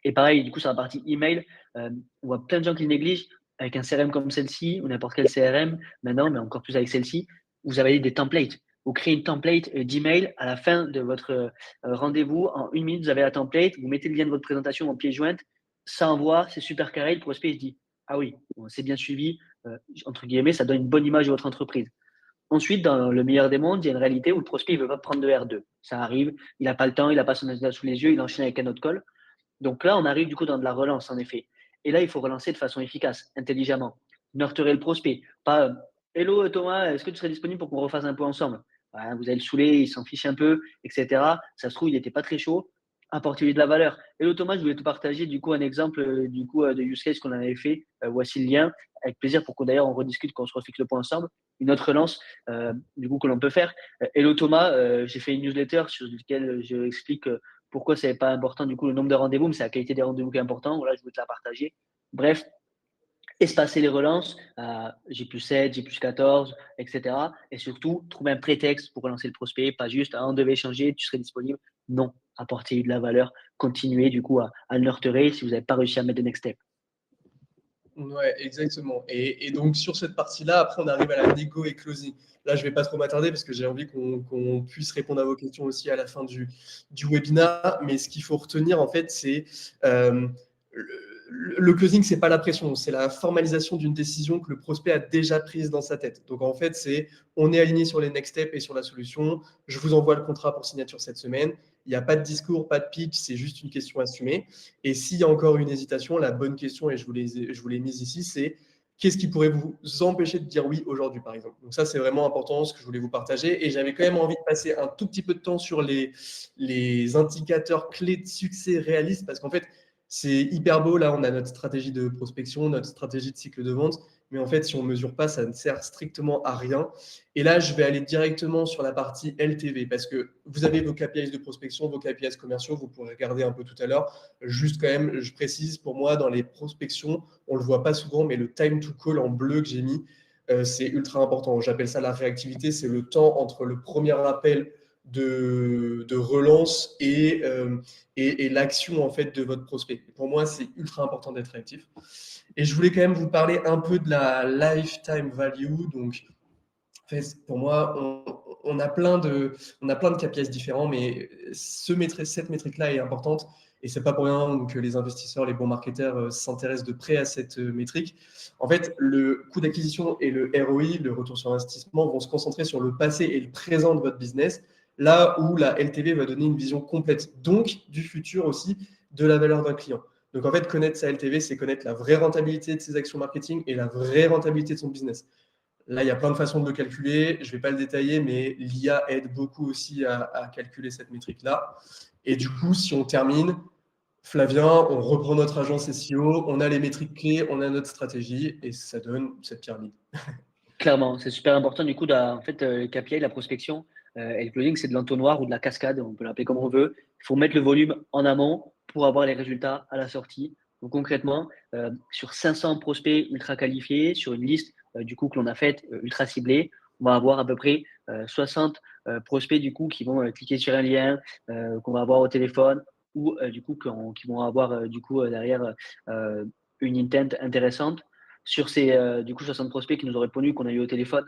S2: Et pareil, du coup, sur la partie email, on voit plein de gens qui le négligent. Avec un CRM comme celle-ci ou n'importe quel CRM maintenant, mais encore plus avec celle-ci, vous avez des templates. Vous créez une template d'email à la fin de votre rendez-vous. En 1 minute, vous avez la template. Vous mettez le lien de votre présentation en pièce jointe. Ça envoie, c'est super carré. Le prospect se dit ah oui, bon, c'est bien suivi. Entre guillemets, ça donne une bonne image de votre entreprise. Ensuite, dans le meilleur des mondes, il y a une réalité où le prospect ne veut pas prendre de R2. Ça arrive, il n'a pas le temps, il n'a pas son agenda sous les yeux, il enchaîne avec un autre call. Donc là, on arrive du coup dans de la relance, en effet. Et là, il faut relancer de façon efficace, intelligemment. Nurturer le prospect. Pas Hello Thomas, est-ce que tu serais disponible pour qu'on refasse un peu ensemble? Vous allez le saouler, il s'en fiche un peu, etc. Ça se trouve, il n'était pas très chaud. Apportez-lui de la valeur. Hello Thomas, je voulais te partager du coup un exemple de use case qu'on avait fait. Voici le lien. Avec plaisir pour qu'on d'ailleurs on rediscute, qu'on se refixe le point ensemble. Une autre relance du coup que l'on peut faire. Hello Thomas, j'ai fait une newsletter sur laquelle je explique Pourquoi c'est pas important du coup le nombre de rendez-vous, mais c'est la qualité des rendez-vous qui est important. Voilà, je voulais te la partager. Bref, espacer les relances à J+7, J+14, etc. Et surtout, trouver un prétexte pour relancer le prospect, pas juste «Ah, on devait échanger, tu serais disponible». Non, apporter de la valeur, continuer du coup à le nurturer si vous n'avez pas réussi à mettre de next step.
S1: Ouais, exactement. Et donc sur cette partie-là, après on arrive à la négo et closing. Là, je vais pas trop m'attarder parce que j'ai envie qu'on puisse répondre à vos questions aussi à la fin du webinaire. Mais ce qu'il faut retenir en fait, c'est le closing, c'est pas la pression, c'est la formalisation d'une décision que le prospect a déjà prise dans sa tête. Donc en fait, c'est on est aligné sur les next steps et sur la solution. Je vous envoie le contrat pour signature cette semaine. Il n'y a pas de discours, pas de pitch, c'est juste une question assumée. Et s'il y a encore une hésitation, la bonne question, et je vous l'ai mise ici, c'est qu'est-ce qui pourrait vous empêcher de dire oui aujourd'hui, par exemple. Donc ça, c'est vraiment important, ce que je voulais vous partager. Et j'avais quand même envie de passer un tout petit peu de temps sur les indicateurs clés de succès réalistes, parce qu'en fait, c'est hyper beau. Là, on a notre stratégie de prospection, notre stratégie de cycle de vente. Mais en fait, si on ne mesure pas, ça ne sert strictement à rien. Et là, je vais aller directement sur la partie LTV parce que vous avez vos KPIs de prospection, vos KPIs commerciaux, vous pourrez regarder un peu tout à l'heure. Juste quand même, je précise, pour moi, dans les prospections, on ne le voit pas souvent, mais le time to call en bleu que j'ai mis, c'est ultra important. J'appelle ça la réactivité. C'est le temps entre le premier appel de relance et l'action en fait de votre prospect. Pour moi, c'est ultra important d'être réactif. Et je voulais quand même vous parler un peu de la lifetime value. Donc, en fait, pour moi, on a plein de KPIs différents, mais cette métrique-là est importante. Et c'est pas pour rien que les investisseurs, les bons marketeurs s'intéressent de près à cette métrique. En fait, le coût d'acquisition et le ROI, le retour sur investissement, vont se concentrer sur le passé et le présent de votre business, là où la LTV va donner une vision complète, donc du futur aussi, de la valeur d'un client. Donc en fait, connaître sa LTV, c'est connaître la vraie rentabilité de ses actions marketing et la vraie rentabilité de son business. Là, il y a plein de façons de le calculer. Je ne vais pas le détailler, mais l'IA aide beaucoup aussi à calculer cette métrique-là. Et du coup, si on termine, Flavien, on reprend notre agence SEO, on a les métriques clés, on a notre stratégie et ça donne cette pyramide.
S2: Clairement, c'est super important du coup, en fait, les KPI, la prospection et le closing, c'est de l'entonnoir ou de la cascade, on peut l'appeler comme on veut. Il faut mettre le volume en amont pour avoir les résultats à la sortie. Donc concrètement, sur 500 prospects ultra qualifiés, sur une liste du coup que l'on a faite ultra ciblée, on va avoir à peu près 60 prospects du coup qui vont cliquer sur un lien qu'on va avoir au téléphone ou du coup qui vont avoir du coup derrière une intent intéressante. Sur ces du coup 60 prospects qui nous ont répondu, qu'on a eu au téléphone,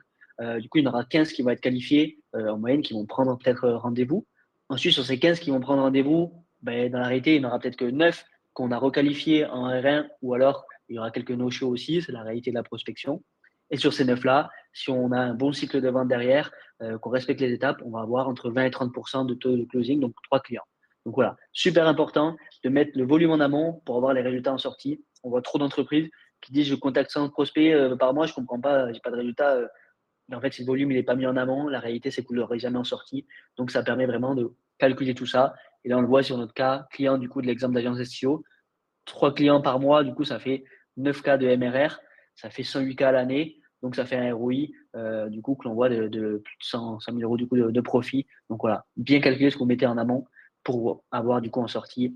S2: du coup, il y en aura 15 qui vont être qualifiés en moyenne, qui vont prendre peut-être rendez-vous. Ensuite, sur ces 15 qui vont prendre rendez-vous, ben, dans la réalité, il n'y en aura peut-être que 9 qu'on a requalifiés en R1 ou alors il y aura quelques no-shows aussi, c'est la réalité de la prospection. Et sur ces 9-là, si on a un bon cycle de vente derrière, qu'on respecte les étapes, on va avoir entre 20 et 30% de taux de closing, donc 3 clients. Donc voilà, super important de mettre le volume en amont pour avoir les résultats en sortie. On voit trop d'entreprises qui disent je contacte 100 prospects par mois, je comprends pas, j'ai pas de résultat. Mais en fait, si le volume n'est pas mis en amont, la réalité c'est que vous ne l'aurez jamais en sortie. Donc ça permet vraiment de calculer tout ça. Et là, on le voit sur notre cas client du coup de l'exemple d'agence SEO. 3 clients par mois, du coup, ça fait 9 cas de MRR, ça fait 108 cas à l'année. Donc ça fait un ROI du coup que l'on voit de plus de 100 000 euros du coup de profit. Donc voilà, bien calculer ce que vous mettez en amont pour avoir du coup en sortie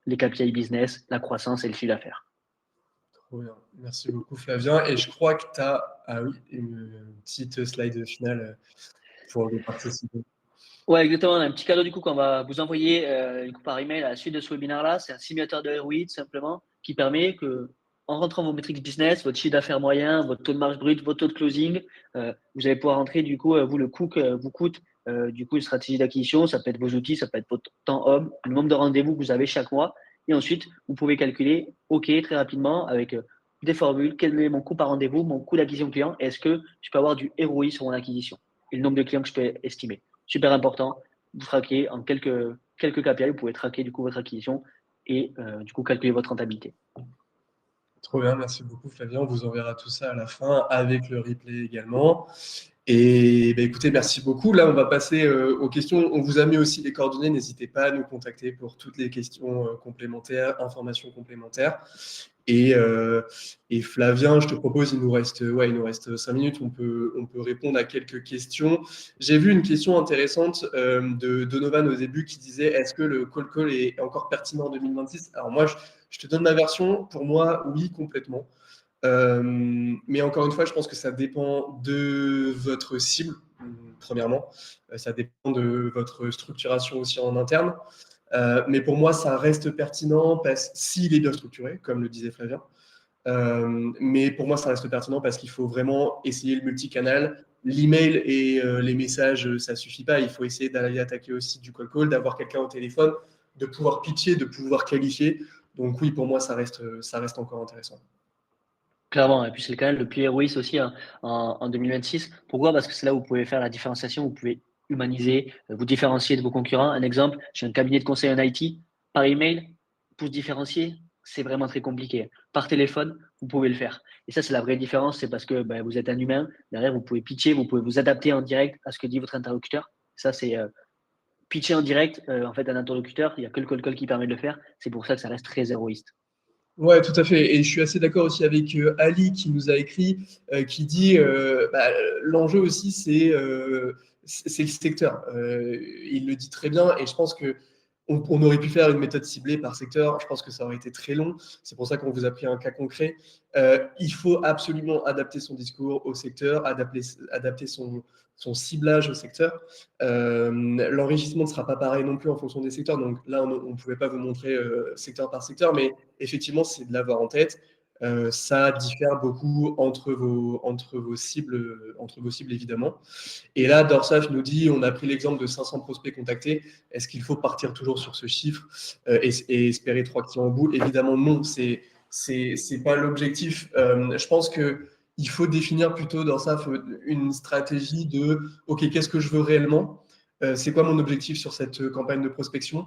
S2: les KPI business, la croissance et le chiffre d'affaires.
S1: Trop bien. Merci beaucoup, Flavien. Et je crois que tu as une petite slide finale pour le participer.
S2: Ouais, exactement. On a un petit cadeau du coup qu'on va vous envoyer du coup, par email à la suite de ce webinaire-là. C'est un simulateur de ROI tout simplement qui permet que, en rentrant vos métriques business, votre chiffre d'affaires moyen, votre taux de marge brute, votre taux de closing, vous allez pouvoir rentrer du coup vous le coût que vous coûte du coup une stratégie d'acquisition. Ça peut être vos outils, ça peut être votre temps homme, le nombre de rendez-vous que vous avez chaque mois. Et ensuite, vous pouvez calculer, OK, très rapidement avec des formules, quel est mon coût par rendez-vous, mon coût d'acquisition client, et est-ce que je peux avoir du ROI sur mon acquisition et le nombre de clients que je peux estimer. Super important. Vous traquez en quelques KPI, vous pouvez traquer du coup votre acquisition et du coup calculer votre rentabilité.
S1: Trop bien, merci beaucoup, Flavien. On vous enverra tout ça à la fin avec le replay également. Et bah, écoutez, merci beaucoup. Là, on va passer aux questions. On vous a mis aussi les coordonnées. N'hésitez pas à nous contacter pour toutes les questions complémentaires, informations complémentaires. Et Flavien, je te propose, il nous reste 5 minutes. On peut répondre à quelques questions. J'ai vu une question intéressante de Donovan au début qui disait est-ce que le cold call est encore pertinent en 2026? Alors moi, je te donne ma version. Pour moi, oui, complètement. Mais encore une fois, je pense que ça dépend de votre cible, premièrement. Ça dépend de votre structuration aussi en interne. Mais pour moi, ça reste pertinent s'il est bien structuré, comme le disait Flavien. Mais pour moi, ça reste pertinent parce qu'il faut vraiment essayer le multicanal. L'email et les messages, ça suffit pas. Il faut essayer d'aller attaquer aussi du cold call, d'avoir quelqu'un au téléphone, de pouvoir pitcher, de pouvoir qualifier. Donc oui, pour moi, ça reste encore intéressant.
S2: Clairement, et puis c'est le canal le plus héroïste aussi hein, en 2026. Pourquoi? Parce que c'est là où vous pouvez faire la différenciation, vous pouvez humaniser, vous différencier de vos concurrents. Un exemple, j'ai un cabinet de conseil en IT, par email, pour se différencier, c'est vraiment très compliqué. Par téléphone, vous pouvez le faire. Et ça, c'est la vraie différence, c'est parce que ben, vous êtes un humain. Derrière, vous pouvez pitcher, vous pouvez vous adapter en direct à ce que dit votre interlocuteur. Ça, c'est pitcher en direct, en fait, un interlocuteur. Il n'y a que le call call qui permet de le faire. C'est pour ça que ça reste très héroïste.
S1: Ouais, tout à fait. Et je suis assez d'accord aussi avec Ali qui nous a écrit, qui dit bah, l'enjeu aussi, c'est le secteur. Il le dit très bien et je pense que on aurait pu faire une méthode ciblée par secteur. Je pense que ça aurait été très long. C'est pour ça qu'on vous a pris un cas concret. Il faut absolument adapter son discours au secteur, adapter son ciblage au secteur. L'enrichissement ne sera pas pareil non plus en fonction des secteurs. Donc là, on ne pouvait pas vous montrer secteur par secteur, mais effectivement, c'est de l'avoir en tête. Ça diffère beaucoup entre vos cibles évidemment. Et là, Dorsaf nous dit, on a pris l'exemple de 500 prospects contactés. Est-ce qu'il faut partir toujours sur ce chiffre et espérer 3 clients au bout? Évidemment, non. C'est pas l'objectif. Je pense que il faut définir plutôt Dorsaf une stratégie de, ok, qu'est-ce que je veux réellement? C'est quoi mon objectif sur cette campagne de prospection?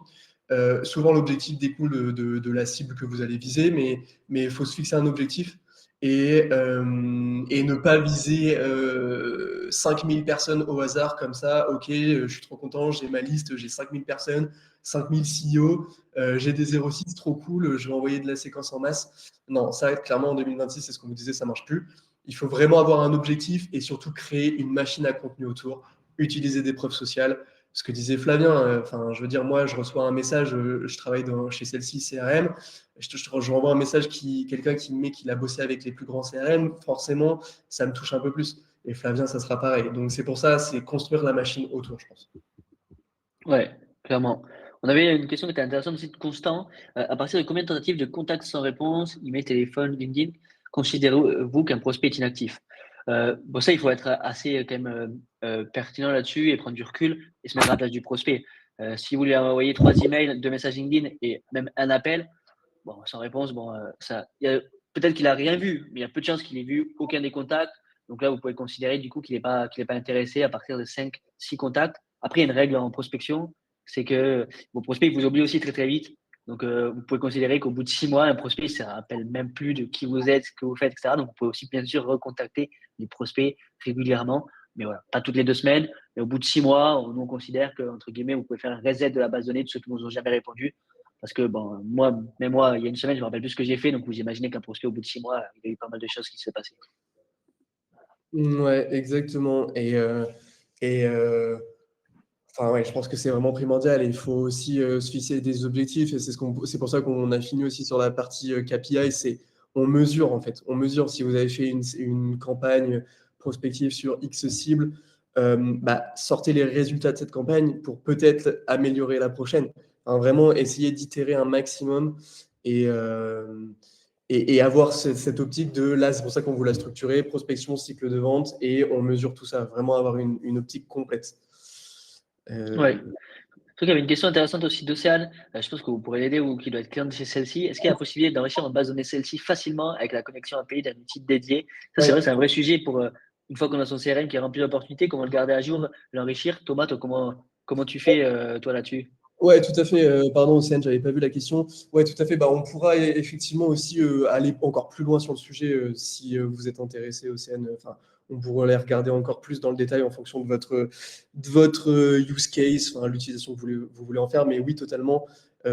S1: Souvent, l'objectif découle de la cible que vous allez viser, mais il faut se fixer un objectif et ne pas viser 5000 personnes au hasard comme ça. Ok, je suis trop content, j'ai ma liste, j'ai 5000 personnes, 5000 CEO, j'ai des 06, trop cool, je vais envoyer de la séquence en masse. Non, ça, clairement, en 2026, c'est ce qu'on vous disait, ça marche plus. Il faut vraiment avoir un objectif et surtout créer une machine à contenu autour, utiliser des preuves sociales. Ce que disait Flavien, enfin, je veux dire, moi, je reçois un message, je travaille chez celle-ci CRM, je renvoie un message quelqu'un qui me met qu'il a bossé avec les plus grands CRM, forcément, ça me touche un peu plus. Et Flavien, ça sera pareil. Donc c'est pour ça, c'est construire la machine autour, je pense.
S2: Ouais, clairement. On avait une question qui était intéressante aussi de Constant. À partir de combien de tentatives de contact sans réponse, email, téléphone, LinkedIn, considérez-vous qu'un prospect est inactif? Bon, ça, il faut être assez quand même pertinent là-dessus et prendre du recul et se mettre à la place du prospect. Si vous lui avez envoyé 3 emails, 2 messages LinkedIn et même un appel, bon, sans réponse, bon, peut-être qu'il a rien vu, mais il y a peu de chances qu'il ait vu aucun des contacts. Donc là, vous pouvez considérer du coup qu'il est pas intéressé à partir de 5, 6 contacts. Après, il y a une règle en prospection, c'est que vos prospects ils vous oublient aussi très très vite. Donc, vous pouvez considérer qu'au bout de 6 mois, un prospect ne se rappelle même plus de qui vous êtes, ce que vous faites, etc. Donc, vous pouvez aussi bien sûr recontacter les prospects régulièrement, mais voilà, pas toutes les 2 semaines. Mais au bout de 6 mois, on considère que entre guillemets, vous pouvez faire un reset de la base de données de ceux qui ne vous ont jamais répondu. Parce que bon, moi, il y a une semaine, je me rappelle plus ce que j'ai fait. Donc, vous imaginez qu'un prospect, au bout de 6 mois, il y a eu pas mal de choses qui se sont passées.
S1: Ouais, exactement. Et enfin, ouais, je pense que c'est vraiment primordial. Il faut aussi se fixer des objectifs. Et c'est pour ça qu'on a fini aussi sur la partie KPI. C'est on mesure en fait. On mesure si vous avez fait une campagne prospective sur X cible. Bah, sortez les résultats de cette campagne pour peut-être améliorer la prochaine. Enfin, vraiment essayer d'itérer un maximum et, euh, et avoir cette optique de là, c'est pour ça qu'on vous l'a structuré, prospection, cycle de vente, et on mesure tout ça, vraiment avoir une optique complète.
S2: Ouais.
S1: Euh,
S2: Je trouve qu'il y avait une question intéressante aussi d'Océane. Je pense que vous pourrez l'aider ou qui doit être client de chez celle-ci. Est-ce qu'il y a la possibilité d'enrichir notre base de données celle-ci facilement avec la connexion API d'un outil dédié? Ça, c'est
S1: ouais.
S2: vrai, c'est un vrai sujet pour une fois qu'on a son CRM qui est rempli d'opportunités, comment le garder à jour, l'enrichir. Thomas, toi, comment tu fais toi là-dessus?
S1: Ouais, tout à fait. Pardon, Océane, j'avais pas vu la question. Ouais, tout à fait. Bah, on pourra effectivement aussi aller encore plus loin sur le sujet si vous êtes intéressé, Océane. Enfin, on pourrait les regarder encore plus dans le détail en fonction de votre use case, enfin, l'utilisation que vous voulez en faire. Mais oui, totalement,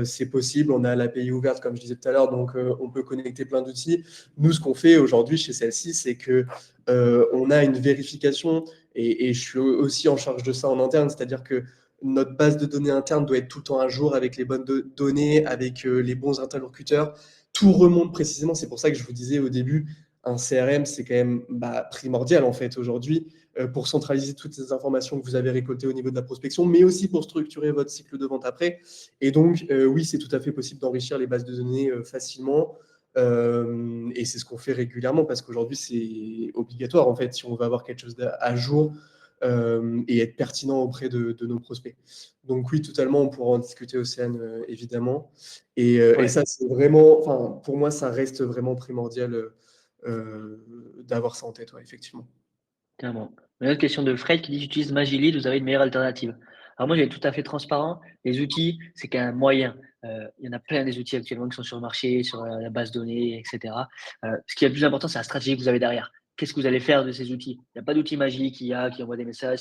S1: c'est possible. On a l'API ouverte, comme je disais tout à l'heure, donc on peut connecter plein d'outils. Nous, ce qu'on fait aujourd'hui chez celle-ci, c'est que on a une vérification et je suis aussi en charge de ça en interne, c'est-à-dire que notre base de données interne doit être tout le temps à jour avec les bonnes données, avec les bons interlocuteurs. Tout remonte précisément. C'est pour ça que je vous disais au début, un CRM, c'est quand même primordial en fait aujourd'hui pour centraliser toutes ces informations que vous avez récoltées au niveau de la prospection, mais aussi pour structurer votre cycle de vente après. Et donc, oui, c'est tout à fait possible d'enrichir les bases de données facilement. Et c'est ce qu'on fait régulièrement parce qu'aujourd'hui, c'est obligatoire en fait si on veut avoir quelque chose à jour et être pertinent auprès de nos prospects. Donc oui, totalement, on pourra en discuter, Océane, évidemment. Et
S2: Ouais,
S1: ça, c'est vraiment, enfin, pour moi, ça reste vraiment primordial d'avoir ça en tête, ouais, effectivement.
S2: clairement. Une autre question de Fred qui dit: «J'utilise Magilite, vous avez une meilleure alternative?» Alors moi, je vais être tout à fait transparent. Les outils, c'est qu'un moyen. Il y en a plein des outils actuellement qui sont sur le marché, sur la base donnée, et cetera. Ce qui est le plus important, c'est la stratégie que vous avez derrière. Qu'est-ce que vous allez faire de ces outils? Il n'y a pas d'outil magique qui envoie des messages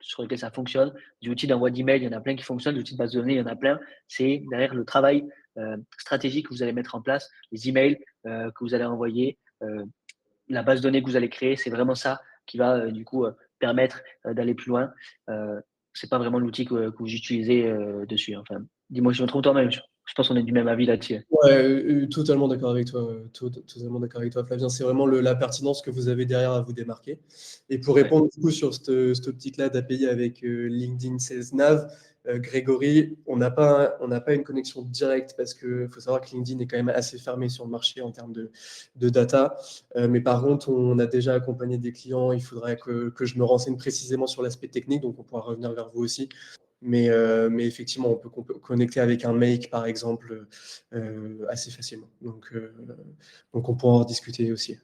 S2: sur lesquels ça fonctionne. Des outils d'envoi d'email, il y en a plein qui fonctionnent. Des outils de base de données, il y en a plein. C'est derrière le travail stratégique que vous allez mettre en place, les emails que vous allez envoyer, la base de données que vous allez créer, c'est vraiment ça qui va du coup permettre d'aller plus loin. C'est pas vraiment l'outil que vous utilisez dessus. Enfin, dis-moi si je me trompe toi-même. Je pense qu'on est du même avis là-dessus.
S1: Ouais, totalement d'accord avec toi, totalement d'accord avec toi, Flavien. C'est vraiment la pertinence que vous avez derrière à vous démarquer. Et pour
S2: Ouais.
S1: répondre du coup sur cette optique-là d'API avec LinkedIn Sales Nav, Grégory, on n'a pas une connexion directe parce que faut savoir que LinkedIn est quand même assez fermé sur le marché en termes de data. Mais par contre, on a déjà accompagné des clients. Il faudrait que je me renseigne précisément sur l'aspect technique, donc on pourra revenir vers vous aussi. Mais effectivement, on peut connecter avec un make, par exemple, assez facilement. Donc on pourra en discuter aussi.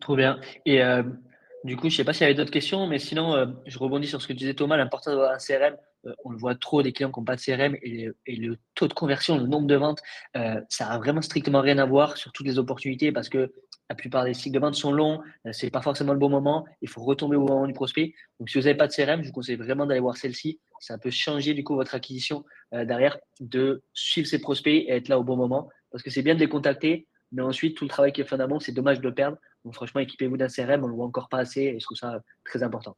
S2: Trop bien. Et du coup, je sais pas s'il y avait d'autres questions, mais sinon, je rebondis sur ce que tu disais Thomas, l'importance d'avoir un CRM. On le voit trop des clients qui n'ont pas de CRM et le taux de conversion, le nombre de ventes, ça a vraiment strictement rien à voir sur toutes les opportunités parce que la plupart des cycles de vente sont longs, c'est pas forcément le bon moment, il faut retomber au moment du prospect. Donc si vous n'avez pas de CRM, je vous conseille vraiment d'aller voir celle-ci. Ça peut changer du coup votre acquisition derrière, de suivre ses prospects et être là au bon moment parce que c'est bien de les contacter, mais ensuite tout le travail qui est fait en amont, c'est dommage de le perdre. Donc franchement, équipez-vous d'un CRM, on le voit encore pas assez et je trouve ça très important.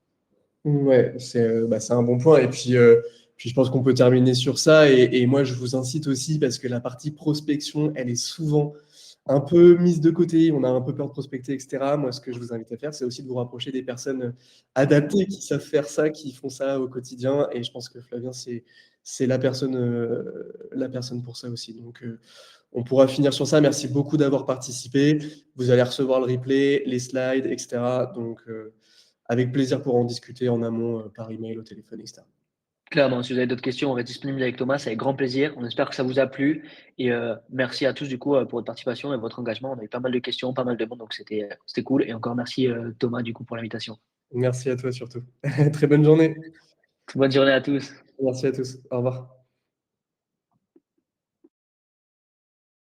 S1: Ouais, c'est un bon point. Et puis je pense qu'on peut terminer sur ça. Et moi, je vous incite aussi parce que la partie prospection, elle est souvent un peu mise de côté. On a un peu peur de prospecter, etc. Moi, ce que je vous invite à faire, c'est aussi de vous rapprocher des personnes adaptées qui savent faire ça, qui font ça au quotidien. Et je pense que Flavien, c'est la personne pour ça aussi. Donc, on pourra finir sur ça. Merci beaucoup d'avoir participé. Vous allez recevoir le replay, les slides, etc. Donc, avec plaisir pour en discuter en amont par email, au téléphone, etc.
S2: Clairement, si vous avez d'autres questions, on va être disponible avec Thomas, c'est avec grand plaisir. On espère que ça vous a plu et merci à tous du coup pour votre participation et votre engagement. On a eu pas mal de questions, pas mal de monde, donc c'était cool. Et encore merci Thomas du coup pour l'invitation.
S1: Merci à toi surtout. Très bonne journée.
S2: Bonne journée à tous.
S1: Merci à tous. Au revoir.